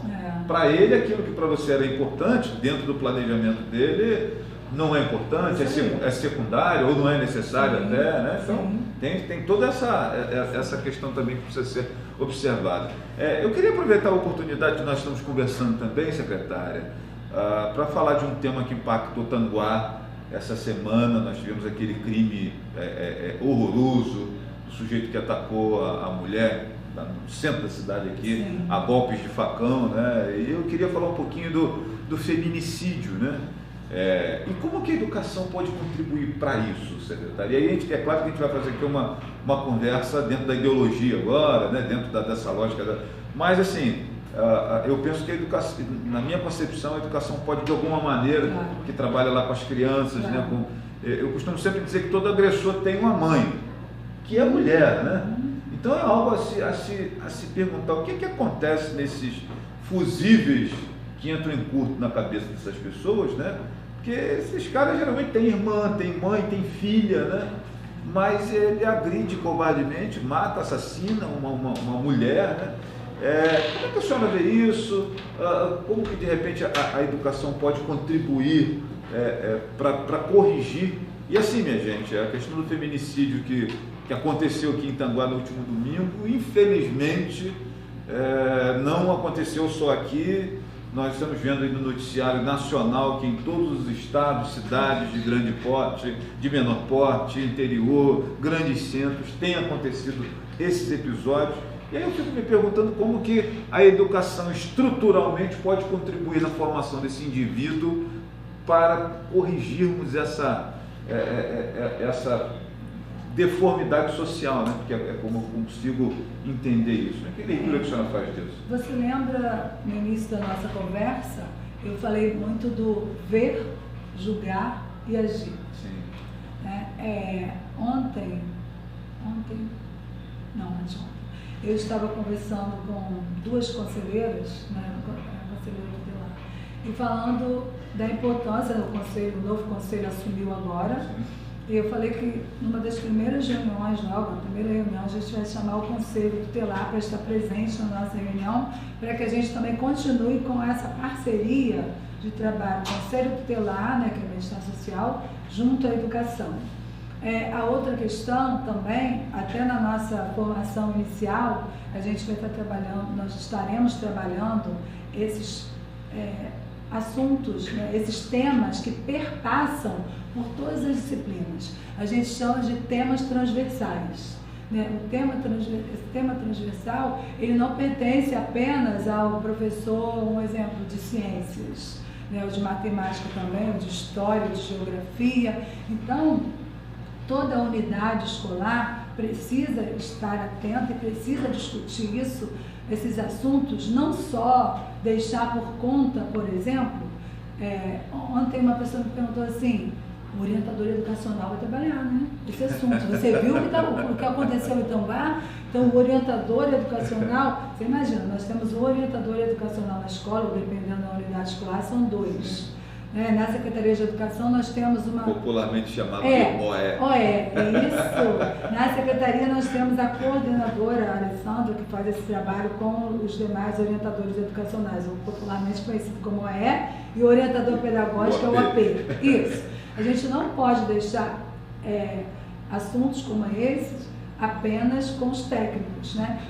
Para ele, aquilo que para você era importante, dentro do planejamento dele, não é importante, é secundário ou não é necessário até, né? Então, tem toda essa questão também que precisa ser observada. Eu queria aproveitar a oportunidade que nós estamos conversando também, secretária, para falar de um tema que impactou Tanguá essa semana. Nós tivemos aquele crime horroroso do sujeito que atacou a mulher no centro da cidade aqui, a golpes de facão, né? E eu queria falar um pouquinho do feminicídio, né? E como que a educação pode contribuir para isso, secretária? E aí, é claro que a gente vai fazer aqui uma conversa dentro da ideologia agora, né? Dentro dessa lógica, mas assim, eu penso que a educação, na minha concepção, a educação pode de alguma maneira, que trabalha lá com as crianças, né? Eu costumo sempre dizer que todo agressor tem uma mãe, que é a mulher, né? Então é algo a se perguntar o que acontece nesses fusíveis que entram em curto na cabeça dessas pessoas, né? Porque esses caras geralmente têm irmã, têm mãe, têm filha, né? Mas ele agride covardemente, mata, assassina uma mulher, né? Como é que a senhora vê isso? Como que de repente a educação pode contribuir para corrigir? E assim, minha gente, a questão do feminicídio que aconteceu aqui em Tanguá no último domingo, infelizmente não aconteceu só aqui. Nós estamos vendo aí no noticiário nacional que em todos os estados, cidades de grande porte, de menor porte, interior, grandes centros, tem acontecido esses episódios. E aí eu fico me perguntando como que a educação estruturalmente pode contribuir na formação desse indivíduo para corrigirmos essa deformidade social, né? Porque é como eu consigo entender isso. Que leitura que a senhora faz disso? Você lembra, no início da nossa conversa, eu falei muito do ver, julgar e agir. Sim. Anteontem, eu estava conversando com duas conselheiras, né, conselheira tutelar, e falando da importância do conselho, o novo conselho assumiu agora. Sim. E eu falei que numa das primeiras reuniões, logo, na primeira reunião, a gente vai chamar o Conselho Tutelar para estar presente na nossa reunião, para que a gente também continue com essa parceria de trabalho, Conselho Tutelar, né, que é o bem-estar social, junto à educação. A outra questão também, até na nossa formação inicial, a gente vai estar trabalhando, nós estaremos trabalhando esses assuntos, né, esses temas que perpassam por todas as disciplinas. A gente chama de temas transversais. Né? Esse tema transversal, ele não pertence apenas ao professor, um exemplo de ciências, né? O de matemática também, o de história, de geografia. Então, toda a unidade escolar precisa estar atenta e precisa discutir isso, esses assuntos, não só deixar por conta, por exemplo, ontem uma pessoa me perguntou assim, o orientador educacional vai trabalhar, né? Esse assunto. Você viu o que aconteceu em Tanguá? Então, o orientador educacional, você imagina, nós temos o orientador educacional na escola, dependendo da unidade escolar, são 2. Na Secretaria de Educação nós temos uma... Popularmente chamada de OE. Isso. Na Secretaria nós temos a coordenadora, a Alessandra, que faz esse trabalho com os demais orientadores educacionais, ou popularmente conhecido como OE, e o orientador pedagógico é o AP. Isso. A gente não pode deixar assuntos como esses apenas com os técnicos, né?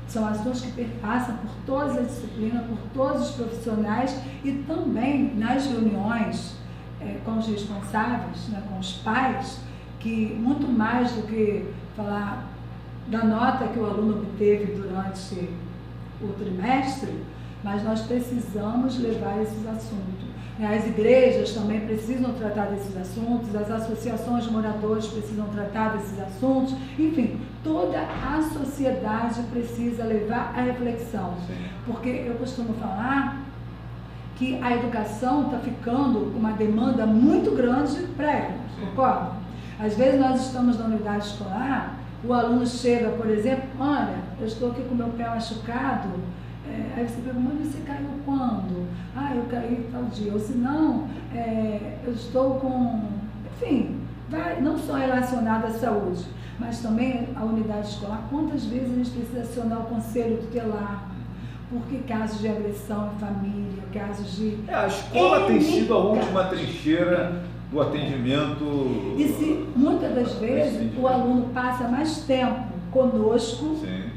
São assuntos que perpassam por todas as disciplinas, por todos os profissionais e também nas reuniões com os responsáveis, né, com os pais, que muito mais do que falar da nota que o aluno obteve durante o trimestre, mas nós precisamos levar esses assuntos. As igrejas também precisam tratar desses assuntos, as associações de moradores precisam tratar desses assuntos, enfim, toda a sociedade precisa levar a reflexão. Porque eu costumo falar que a educação está ficando uma demanda muito grande para ela, concorda? Às vezes nós estamos na unidade escolar, o aluno chega, por exemplo, olha, eu estou aqui com o meu pé machucado, aí você pergunta, mas você caiu quando? Ah, eu caí tal dia. Ou se não, eu estou com... Enfim, não só relacionado à saúde, mas também a unidade escolar. Quantas vezes a gente precisa acionar o conselho tutelar? Porque casos de agressão em família, casos de... A escola tem sido a última trincheira do atendimento... E se muitas das vezes o aluno passa mais tempo conosco... Sim.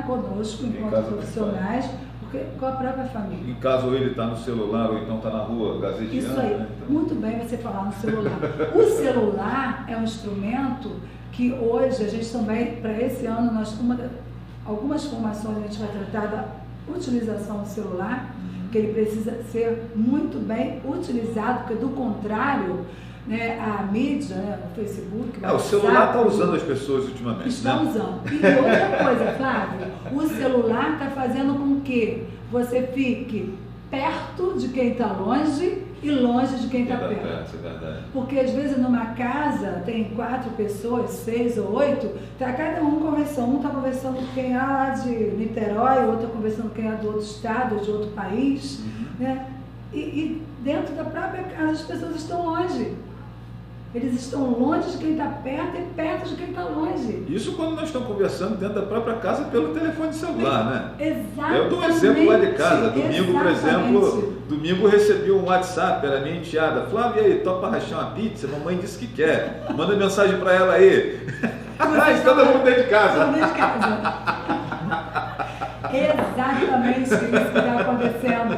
Conosco, enquanto profissionais, porque com a própria família. Em caso ele está no celular ou então está na rua gazeteando. Isso aí, né? Então... muito bem você falar no celular. O celular é um instrumento que hoje a gente também, para esse ano, algumas formações a gente vai tratar da utilização do celular, que ele precisa ser muito bem utilizado, porque do contrário, né, a mídia, né, o Facebook... o celular está usando as pessoas ultimamente. Está né? usando. E outra coisa, Flávio, o celular está fazendo com que você fique perto de quem está longe e longe de quem está perto. É verdade. Porque às vezes numa casa tem 4 pessoas, 6 ou 8, tá cada um conversando. Um está conversando com quem é lá de Niterói, o outro está conversando com quem é do outro estado, de outro país. Né? E dentro da própria casa as pessoas estão longe. Eles estão longe de quem está perto e perto de quem está longe. Isso quando nós estamos conversando dentro da própria casa pelo telefone celular, né? Exatamente. Eu dou um exemplo lá de casa. Domingo, por exemplo, domingo eu recebi um WhatsApp, era minha enteada. Flávio, e aí, topa rachar uma pizza? Mamãe disse que quer. Manda mensagem para ela aí. Todo mundo dentro de casa. Todo mundo dentro de casa. Exatamente isso que está acontecendo.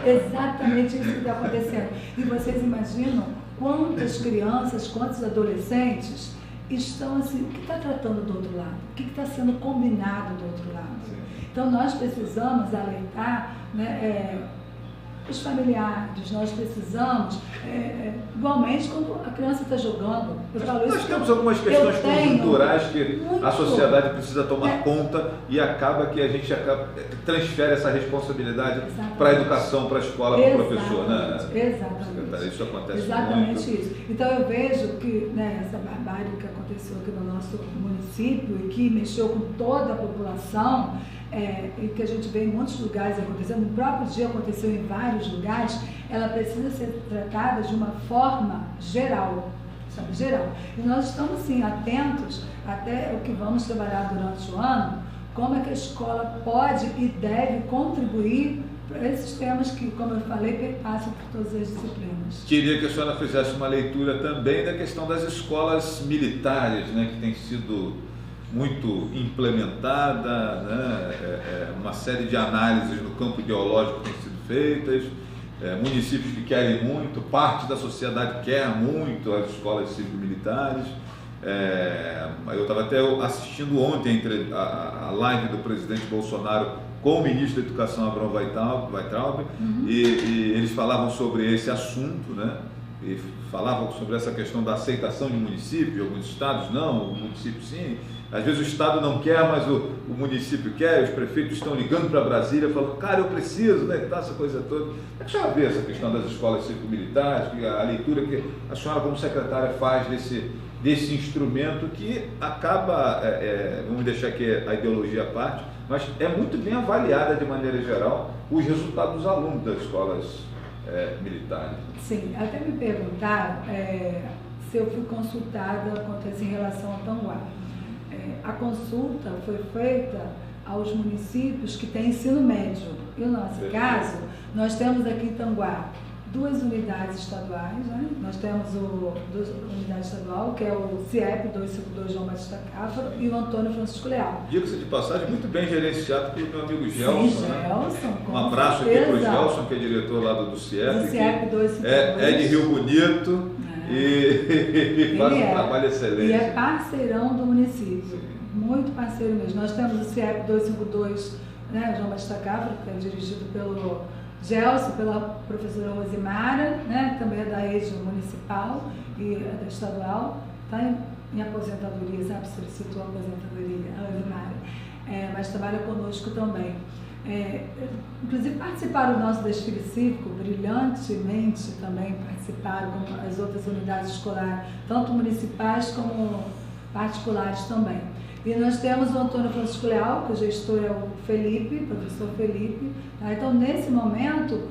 Exatamente isso que está acontecendo. E vocês imaginam quantas crianças, quantos adolescentes estão assim, o que está tratando do outro lado? O que está sendo combinado do outro lado? Sim. Então nós precisamos alertar, né, os familiares, nós precisamos, igualmente quando a criança está jogando. Nós temos algumas questões conjunturais que a sociedade precisa tomar conta e acaba que a gente transfere essa responsabilidade para a educação, para a escola, para o professor. Né? Exatamente. Isso acontece exatamente muito. Isso. Então eu vejo que, né, essa barbárie que aconteceu aqui no nosso município e que mexeu com toda a população, e que a gente vê em muitos lugares acontecendo, no próprio dia aconteceu em vários lugares, ela precisa ser tratada de uma forma geral, sabe, geral. E nós estamos, sim, atentos até o que vamos trabalhar durante o ano, como é que a escola pode e deve contribuir para esses temas que, como eu falei, perpassam por todas as disciplinas. Queria que a senhora fizesse uma leitura também da questão das escolas militares, né, que tem sido muito implementada, né? Uma série de análises no campo ideológico têm sido feitas, municípios que querem muito, parte da sociedade quer muito as escolas cívico-militares. Eu estava até assistindo ontem a live do presidente Bolsonaro com o ministro da Educação, Abraham Weintraub, e eles falavam sobre esse assunto, né? E falavam sobre essa questão da aceitação de município, alguns estados não, o município sim. Às vezes o estado não quer, mas o município quer, os prefeitos estão ligando para Brasília, falando, cara, eu preciso, né, tá, essa coisa toda. Como é que a senhora vê essa questão das escolas cívico-militares, a leitura que a senhora como secretária faz desse instrumento que acaba, vamos deixar aqui a ideologia à parte, mas é muito bem avaliada de maneira geral os resultados dos alunos das escolas militares. Sim, até me perguntaram se eu fui consultada acontece em relação a Tanguá. A consulta foi feita aos municípios que têm ensino médio. E no nosso caso, nós temos aqui em Tanguá 2 unidades estaduais, né? Nós temos a unidade estadual, que é o CIEP 252 João Batista Cáfaro e o Antônio Francisco Leal. Diga-se de passagem, muito bem gerenciado pelo meu amigo Gelson. Sim, Gelson, né? Um abraço aqui para o Gelson, que é diretor lá do CIEP. Do CIEP 252. É de Rio Bonito e faz um trabalho excelente. E é parceirão do município, muito parceiro mesmo. Nós temos o CIEP 252 né, João Batista Cafra, que é dirigido pelo Gelson, pela professora Rosimara, né, que também é da rede municipal e da estadual, está em aposentadoria, sabe, solicitou a aposentadoria, a Rosimara, mas trabalha conosco também. Inclusive participaram do nosso desfile cívico, brilhantemente também participaram, como as outras unidades escolares, tanto municipais como particulares também. E nós temos o Antônio Francisco Leal, que o gestor é o Felipe, professor Felipe. Tá? Então, nesse momento,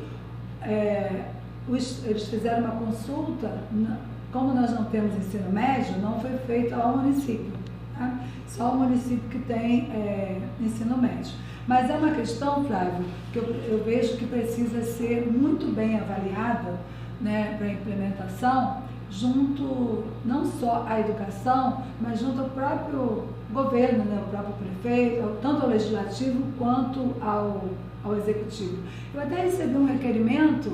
eles fizeram uma consulta, como nós não temos ensino médio, não foi feito ao município. Tá? Só o município que tem ensino médio. Mas é uma questão, Flávio, que eu vejo que precisa ser muito bem avaliada, né, para a implementação, junto não só à educação, mas junto ao próprio governo, né, o próprio prefeito, tanto ao legislativo quanto ao executivo. Eu até recebi um requerimento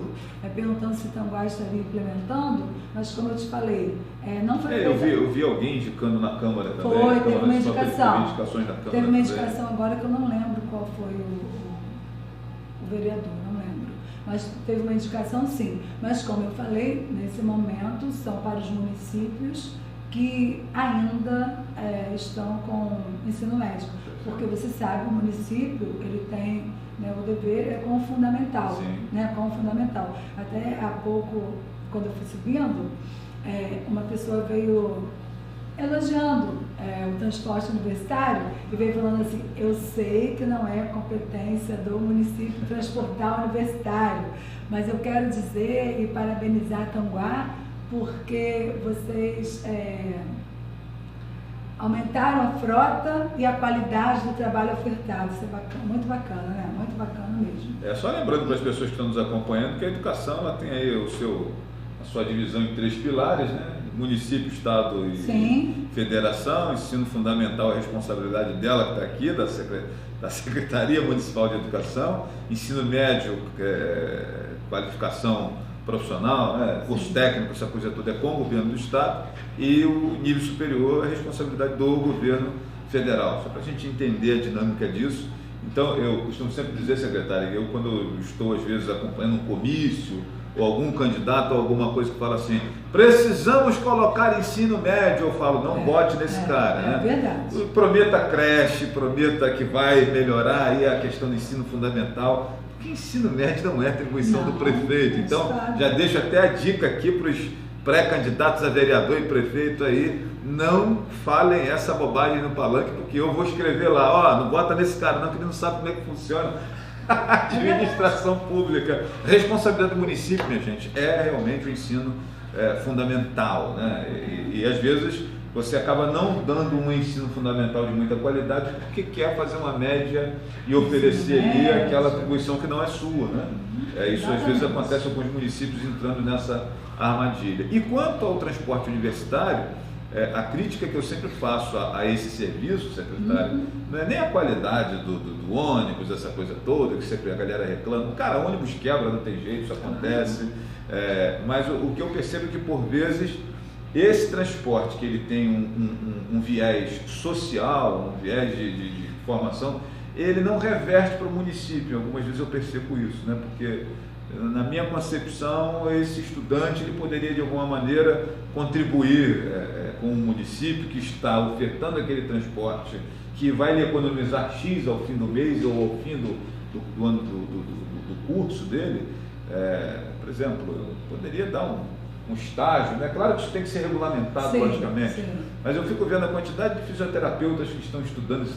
perguntando se Tanguá estaria implementando, mas como eu te falei, não foi eu vi alguém indicando na Câmara também. Teve uma indicação. Teve indicações na Câmara. Teve uma indicação agora que eu não lembro qual foi o vereador, não lembro. Mas teve uma indicação sim. Mas como eu falei, nesse momento são para os municípios que ainda estão com ensino médio. Porque você sabe, o município ele tem, né, o dever com o fundamental. Né, com o fundamental. Até há pouco, quando eu fui subindo, uma pessoa veio elogiando o transporte universitário e veio falando assim: eu sei que não é competência do município transportar o universitário, mas eu quero dizer e parabenizar Tanguá porque vocês aumentaram a frota e a qualidade do trabalho ofertado. Isso é bacana, muito bacana, né? Muito bacana mesmo. Só lembrando para as pessoas que estão nos acompanhando que a educação ela tem aí a sua divisão em 3 pilares, né? Município, Estado e Federação. Ensino fundamental, a responsabilidade dela que está aqui, da Secretaria Municipal de Educação. Ensino médio, qualificação profissional, né? Curso técnico, essa coisa toda é com o governo do Estado. E o nível superior é a responsabilidade do governo federal. Só para a gente entender a dinâmica disso. Então, eu costumo sempre dizer, secretária, eu quando estou às vezes acompanhando um comício ou algum candidato ou alguma coisa que fala assim, precisamos colocar ensino médio, eu falo, não bote nesse cara, né? Verdade. Prometa creche, prometa que vai melhorar aí a questão do ensino fundamental, porque ensino médio não é atribuição do prefeito. Então, já deixo até a dica aqui para os pré-candidatos a vereador e prefeito aí, não falem essa bobagem no palanque, porque eu vou escrever lá, não bota nesse cara não, que ele não sabe como é que funciona. Administração pública, responsabilidade do município, minha gente, é realmente o ensino fundamental, né? E às vezes você acaba não dando um ensino fundamental de muita qualidade porque quer fazer uma média e oferecer ali aquela atribuição que não é sua, né? Isso às vezes acontece em alguns municípios entrando nessa armadilha. E quanto ao transporte universitário, a crítica que eu sempre faço a esse serviço, secretário, não é nem a qualidade do ônibus, essa coisa toda, que sempre a galera reclama. Cara, o ônibus quebra, não tem jeito, isso acontece. Mas o que eu percebo é que, por vezes, esse transporte que ele tem um viés social, um viés de formação, ele não reverte para o município. Algumas vezes eu percebo isso, né? Porque na minha concepção, esse estudante ele poderia de alguma maneira contribuir com o município que está ofertando aquele transporte que vai lhe economizar X ao fim do mês ou ao fim do ano do curso dele. Por exemplo, eu poderia dar um estágio, né? Claro que isso tem que ser regulamentado, logicamente, mas eu fico vendo a quantidade de fisioterapeutas que estão estudando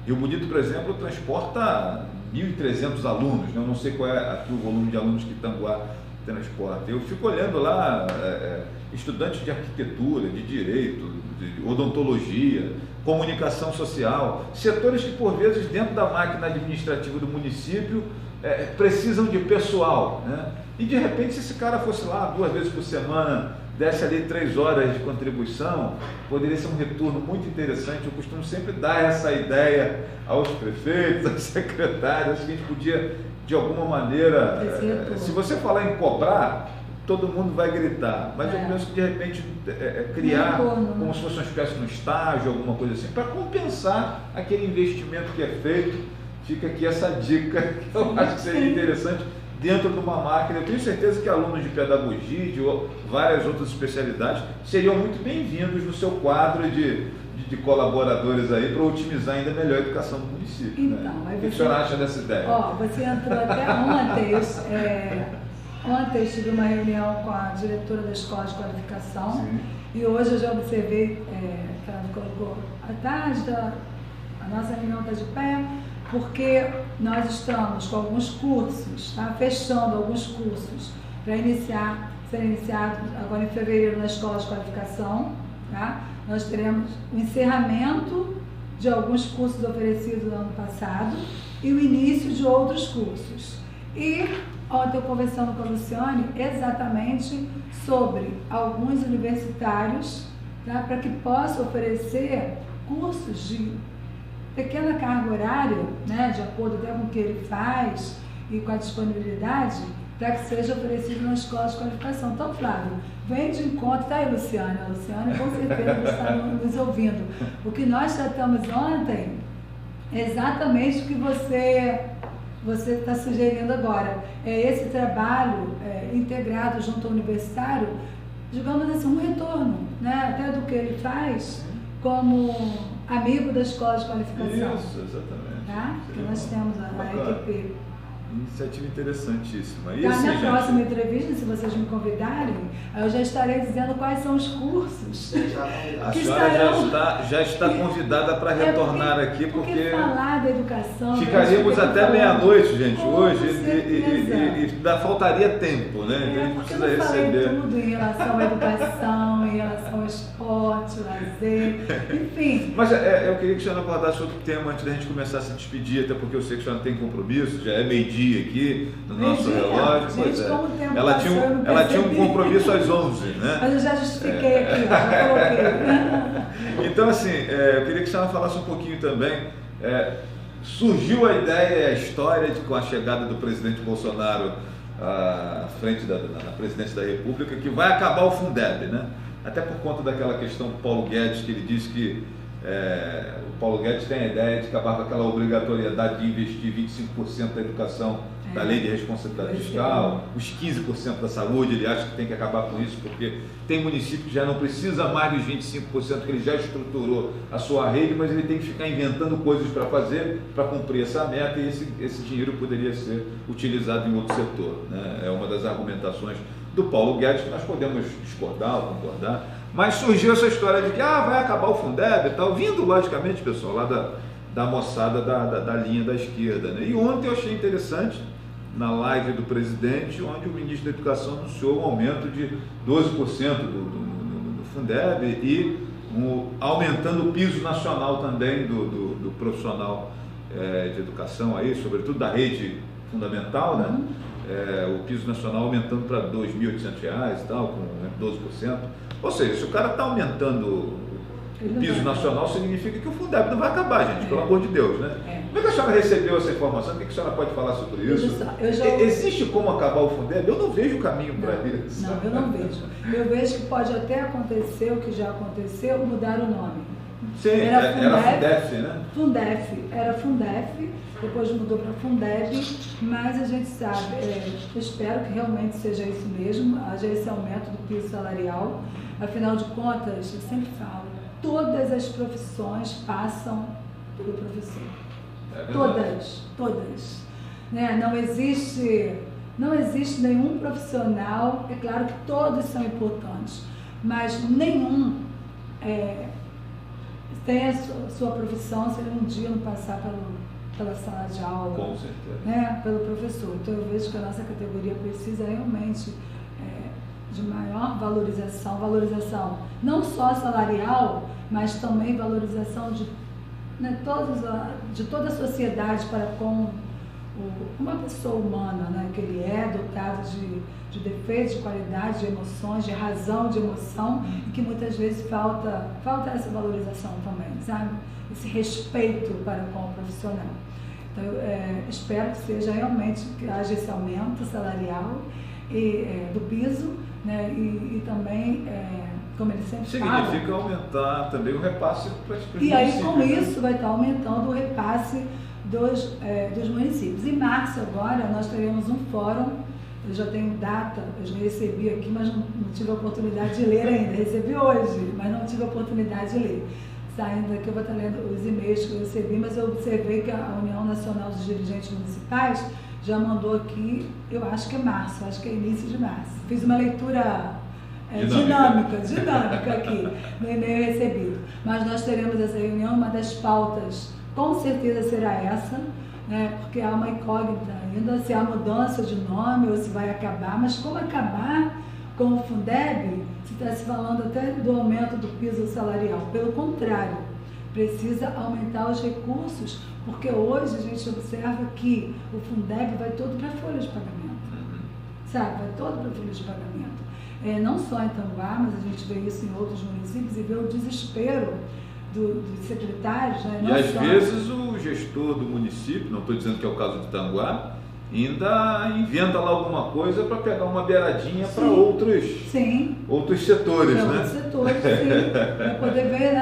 e o Bonito, por exemplo, transporta 1.300 alunos, né? Eu não sei qual é aqui o volume de alunos que Tanguá transporta. Eu fico olhando lá estudantes de arquitetura, de direito, de odontologia, comunicação social, setores que por vezes dentro da máquina administrativa do município precisam de pessoal, né? E de repente se esse cara fosse lá 2 vezes por semana, desse ali 3 horas de contribuição, poderia ser um retorno muito interessante. Eu costumo sempre dar essa ideia aos prefeitos, aos secretários, que a gente podia, de alguma maneira, se você falar em cobrar, todo mundo vai gritar, mas eu penso que de repente criar como se fosse uma espécie de um estágio, alguma coisa assim, para compensar aquele investimento que é feito. Fica aqui essa dica que eu acho que seria interessante dentro de uma máquina. Eu tenho certeza que alunos de pedagogia, de várias outras especialidades, seriam muito bem-vindos no seu quadro de colaboradores aí para otimizar ainda melhor a educação do município. Então, né? O que a senhora acha dessa ideia? Você entrou até ontem. Ontem eu tive uma reunião com a diretora da Escola de Qualificação. Sim. E hoje eu já observei que ela colocou à tarde, a nossa reunião está de pé, porque nós estamos com alguns cursos, tá? Fechando alguns cursos para ser iniciado agora em fevereiro na Escola de Qualificação. Tá? Nós teremos o encerramento de alguns cursos oferecidos no ano passado e o início de outros cursos. E ontem eu conversando com a Luciane exatamente sobre alguns universitários, tá? Para que possa oferecer cursos de pequena carga horária, né? De acordo até com o que ele faz e com a disponibilidade, para que seja oferecido na Escola de Qualificação. Então, Flávio, vem de encontro, tá aí, Luciane? A Luciane com certeza está nos ouvindo. O que nós tratamos ontem é exatamente o que você está sugerindo agora. É esse trabalho integrado junto ao universitário, digamos assim, um retorno, né? Até do que ele faz como amigo da Escola de Qualificação. Isso, exatamente. Tá? Porque nós temos a equipe. Iniciativa interessantíssima. E na assim, próxima entrevista, se vocês me convidarem, eu já estarei dizendo quais são os cursos. A senhora já está convidada para retornar aqui, porque falar da educação. Ficaríamos até meia-noite, gente, hoje, e ainda faltaria tempo, né? Então a gente precisa receber. Tudo em relação à educação, em relação ao esporte, lazer, enfim. Mas eu queria que a senhora abordasse outro tema antes da gente começar a se despedir, até porque eu sei que a senhora tem compromisso, já é meio-dia aqui no nosso relógio. Gente, como o tempo ela tinha um compromisso às 11, né? Mas eu já justifiquei aqui, já coloquei. Então, assim, eu queria que a senhora falasse um pouquinho também. Surgiu a ideia e a história com a chegada do presidente Bolsonaro à frente da presidência da República, que vai acabar o Fundeb, né? Até por conta daquela questão do Paulo Guedes, que ele disse que o Paulo Guedes tem a ideia de acabar com aquela obrigatoriedade de investir 25% da educação da lei de responsabilidade fiscal, os 15% da saúde. Ele acha que tem que acabar com isso, porque tem município que já não precisa mais dos 25%, que ele já estruturou a sua rede, mas ele tem que ficar inventando coisas para fazer, para cumprir essa meta, e esse dinheiro poderia ser utilizado em outro setor, né? É uma das argumentações do Paulo Guedes, que nós podemos discordar ou concordar, mas surgiu essa história de que vai acabar o Fundeb e tal, vindo logicamente, pessoal, lá da moçada da linha da esquerda, né? E ontem eu achei interessante, na live do presidente, onde o ministro da Educação anunciou um aumento de 12% do Fundeb e aumentando o piso nacional também do profissional de educação, aí, sobretudo da rede fundamental, né? O piso nacional aumentando para R$ 2.800 e tal, com 12%. Ou seja, se o cara está aumentando o piso nacional, significa que o Fundeb não vai acabar, gente, pelo amor de Deus, né? Como é que a senhora recebeu essa informação? O que a senhora pode falar sobre isso? Existe como acabar o Fundeb? Eu não vejo caminho para isso. Não, eu não vejo. Eu vejo que pode até acontecer, o que já aconteceu, mudar o nome. Sim, era Fundef, né? Era Fundef, depois mudou para Fundeb, mas a gente sabe, eu espero que realmente seja isso mesmo, haja esse aumento do piso salarial. Afinal de contas, eu sempre falo, todas as profissões passam pelo professor. Todas. Né? Não existe nenhum profissional, é claro que todos são importantes, mas nenhum tem a sua profissão se ele um dia não passar pela sala de aula, com certeza, né? Pelo professor. Então eu vejo que a nossa categoria precisa realmente de maior valorização não só salarial, mas também valorização de toda a sociedade para com uma pessoa humana, né, que ele dotado de defeitos, de qualidade, de emoções, de razão, de emoção, e que muitas vezes falta essa valorização também, sabe? Esse respeito para com o profissional. Então, espero que seja realmente, que haja esse aumento salarial do piso, né? E também, como ele sempre fala... Significa aumentar também o repasse para as pessoas. E aí, com isso, vai estar aumentando o repasse dos municípios. Em março, agora, nós teremos um fórum. Eu já tenho data, eu já recebi aqui, mas não tive a oportunidade de ler ainda. Recebi hoje, mas não tive a oportunidade de ler. Saindo daqui, eu vou estar lendo os e-mails que eu recebi, mas eu observei que a União Nacional dos Dirigentes Municipais já mandou aqui, eu acho que é março, acho que é início de março. Fiz uma leitura dinâmica aqui no e-mail recebido. Mas nós teremos essa reunião, uma das pautas com certeza será essa, né, porque há uma incógnita ainda, se há mudança de nome ou se vai acabar, mas como acabar com o Fundeb, se está se falando até do aumento do piso salarial. Pelo contrário, precisa aumentar os recursos, porque hoje a gente observa que o Fundeb vai todo para a folha de pagamento, sabe? Vai todo para a folha de pagamento. Não só em Tanguá, mas a gente vê isso em outros municípios e vê o desespero dos secretários. Né? E às vezes o gestor do município, não estou dizendo que é o caso de Tanguá, ainda inventa lá alguma coisa para pegar uma beiradinha para outros setores, né? Outros setores, sim. Para poder ver,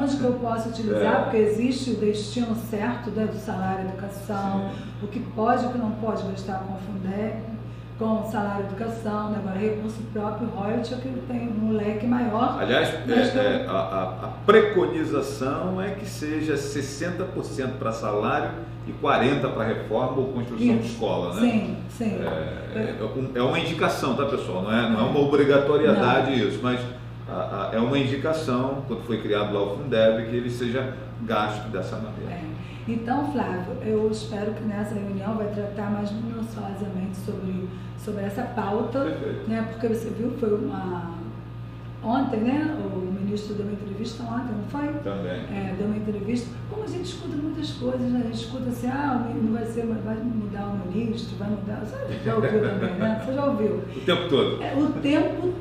onde que eu posso utilizar, porque existe o destino certo do salário de educação, o que pode e o que não pode gastar com o Fundeb, com o salário de educação, agora recurso próprio, royalty, que tem um leque maior. Aliás, a preconização é que seja 60% para salário e 40% para reforma ou construção de escola, né? Sim. É uma indicação, tá, pessoal? Não é uma obrigatoriedade isso, mas é uma indicação, quando foi criado lá o Fundeb, que ele seja gasto dessa maneira. Então, Flávio, eu espero que nessa reunião vai tratar mais minuciosamente sobre essa pauta, né? Porque você viu, foi ontem, né? O ministro deu uma entrevista ontem, não foi? Também. Deu uma entrevista. Como a gente escuta muitas coisas, né? A gente escuta assim, não vai mudar o ministro, vai mudar. Você já ouviu também, né? Você já ouviu? O tempo todo. O tempo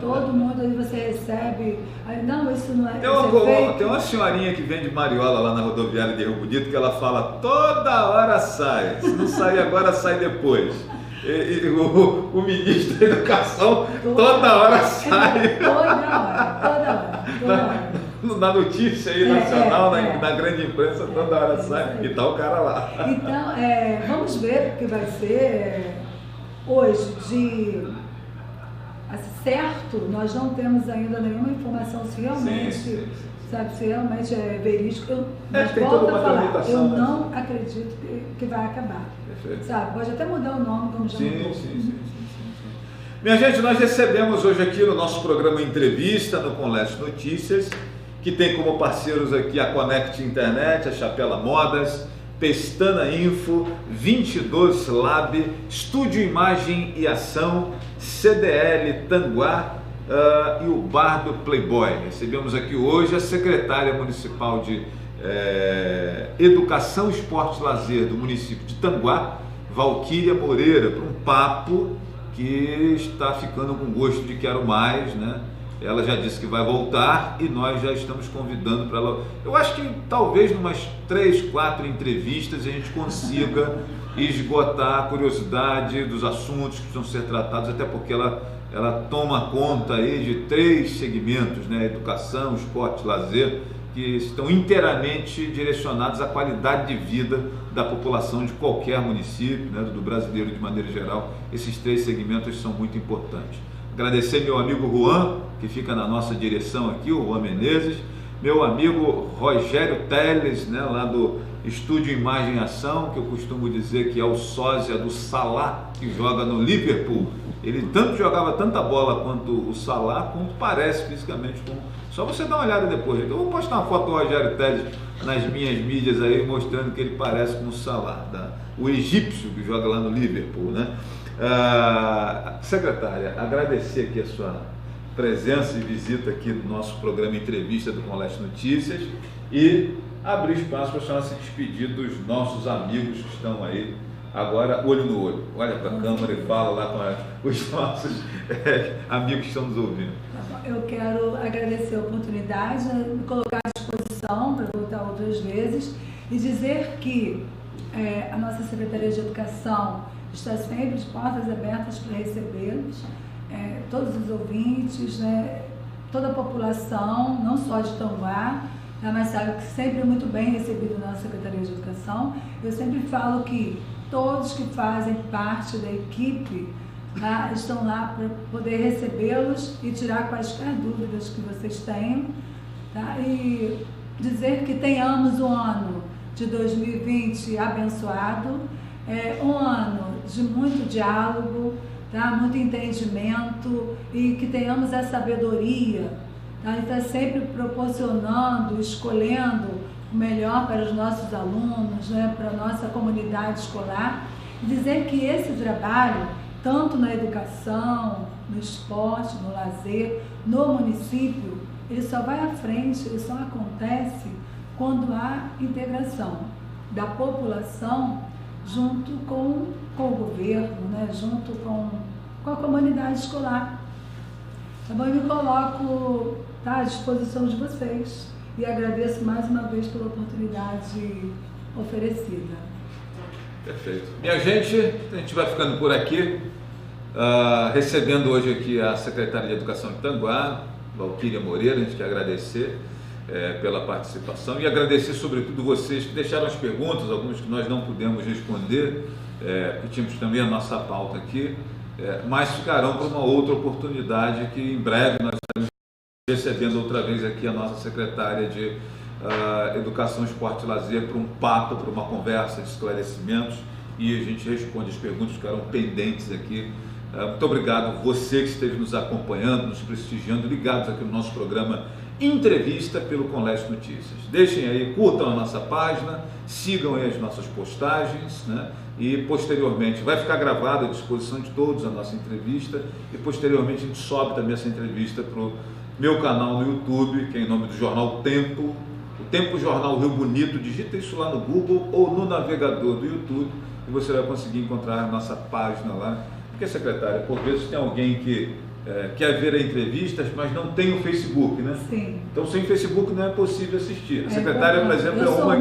todo, mundo aí você recebe. Não, isso não é. Tem uma senhorinha que vende mariola lá na rodoviária de Rio Bonito que ela fala toda hora sai. Se não sair agora, sai depois. O ministro da Educação toda hora sai. Toda hora. Na notícia aí nacional, na grande imprensa, toda hora sai e tá o cara lá. Então, vamos ver o que vai ser hoje certo, nós não temos ainda nenhuma informação se realmente, se realmente é verídico. Mas volto a falar, eu não acredito que vai acabar. Sabe, pode até mudar o nome, como já mudou. Sim. Minha gente, nós recebemos hoje aqui no nosso programa Entrevista, no Conleste Notícias, que tem como parceiros aqui a Connect Internet, a Chapela Modas, Pestana Info, 22 Lab, Estúdio Imagem e Ação, CDL Tanguá e o Bar do Playboy. Recebemos aqui hoje a secretária municipal de Educação, Esporte e Lazer do município de Tanguá, Valquíria Moreira, para um papo que está ficando com gosto de quero mais, né? Ela já disse que vai voltar e nós já estamos convidando para ela. Eu acho que talvez umas 3, 4 entrevistas a gente consiga esgotar a curiosidade dos assuntos que precisam ser tratados, até porque ela toma conta aí de 3 segmentos, né? Educação, esporte, lazer, que estão inteiramente direcionados à qualidade de vida da população de qualquer município, né? Do brasileiro de maneira geral. Esses 3 segmentos são muito importantes. Agradecer meu amigo Juan, que fica na nossa direção aqui, o Juan Menezes, meu amigo Rogério Teles, né, lá do Estúdio Imagem e Ação, que eu costumo dizer que é o sósia do Salah, que joga no Liverpool. Ele tanto jogava tanta bola quanto o Salah, quanto parece fisicamente com... Só você dar uma olhada depois. Eu vou postar uma foto do Rogério Teles nas minhas mídias aí, mostrando que ele parece com o Salah, o egípcio que joga lá no Liverpool, né? Secretária, agradecer aqui a sua presença e visita aqui no nosso programa Entrevista do Conleste Notícias e abrir espaço para a senhora se despedir dos nossos amigos que estão aí agora, olho no olho. Olha para a câmera e fala lá com os nossos amigos que estão nos ouvindo. Eu quero agradecer a oportunidade, me colocar à disposição para voltar outras vezes e dizer que a nossa Secretaria de Educação está sempre de portas abertas para recebê-los, todos os ouvintes, né, toda a população, não só de Tanguá, mas sabe que sempre é muito bem recebido na Secretaria de Educação. Eu sempre falo que todos que fazem parte da equipe estão lá para poder recebê-los e tirar quaisquer dúvidas que vocês tenham, tá? E dizer que tenhamos um ano de 2020 abençoado, um ano de muito diálogo, tá? Muito entendimento, e que tenhamos a sabedoria, tá? E está sempre proporcionando, escolhendo o melhor para os nossos alunos, né? Para a nossa comunidade escolar, e dizer que esse trabalho, tanto na educação, no esporte, no lazer, no município, ele só vai à frente, ele só acontece quando há integração da população junto com o governo, né? Junto com a comunidade escolar. Tá bom? Eu me coloco, tá, à disposição de vocês e agradeço mais uma vez pela oportunidade oferecida. Perfeito. Minha gente, a gente vai ficando por aqui, recebendo hoje aqui a secretária de Educação de Tanguá, Valquíria Moreira. A gente quer agradecer pela participação e agradecer sobretudo vocês que deixaram as perguntas, algumas que nós não pudemos responder, que tínhamos também a nossa pauta aqui, mas ficarão para uma outra oportunidade que em breve nós estaremos recebendo outra vez aqui a nossa secretária de Educação, Esporte e Lazer para um papo, para uma conversa de esclarecimentos, e a gente responde as perguntas que ficaram pendentes aqui. Muito obrigado você que esteve nos acompanhando, nos prestigiando, ligados aqui no nosso programa Entrevista pelo Conleste Notícias. Deixem aí, curtam a nossa página, sigam aí as nossas postagens, né? E posteriormente vai ficar gravada à disposição de todos a nossa entrevista, e posteriormente a gente sobe também essa entrevista para o meu canal no YouTube, que é em nome do jornal Tempo, o Tempo Jornal Rio Bonito. Digita isso lá no Google ou no navegador do YouTube e você vai conseguir encontrar a nossa página lá. Porque, secretária, por vezes tem alguém que quer ver a entrevistas, mas não tem o Facebook, né? Sim. Então, sem Facebook não é possível assistir. A secretária, por exemplo, é uma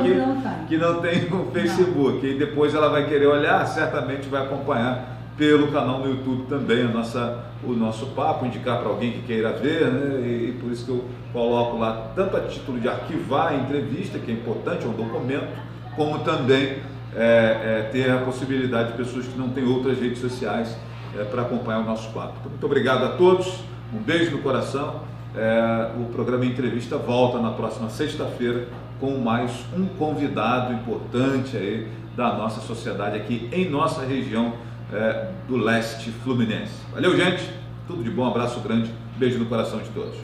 que não tem o Facebook. Não. E depois ela vai querer olhar, certamente vai acompanhar pelo canal no YouTube também o nosso papo, indicar para alguém que queira ver, né? E por isso que eu coloco lá, tanto a título de arquivar a entrevista, que é importante, é um documento, como também ter a possibilidade de pessoas que não têm outras redes sociais para acompanhar o nosso papo. Então, muito obrigado a todos, um beijo no coração. O programa Entrevista volta na próxima sexta-feira com mais um convidado importante aí da nossa sociedade aqui em nossa região do leste fluminense. Valeu, gente, tudo de bom, abraço grande, beijo no coração de todos.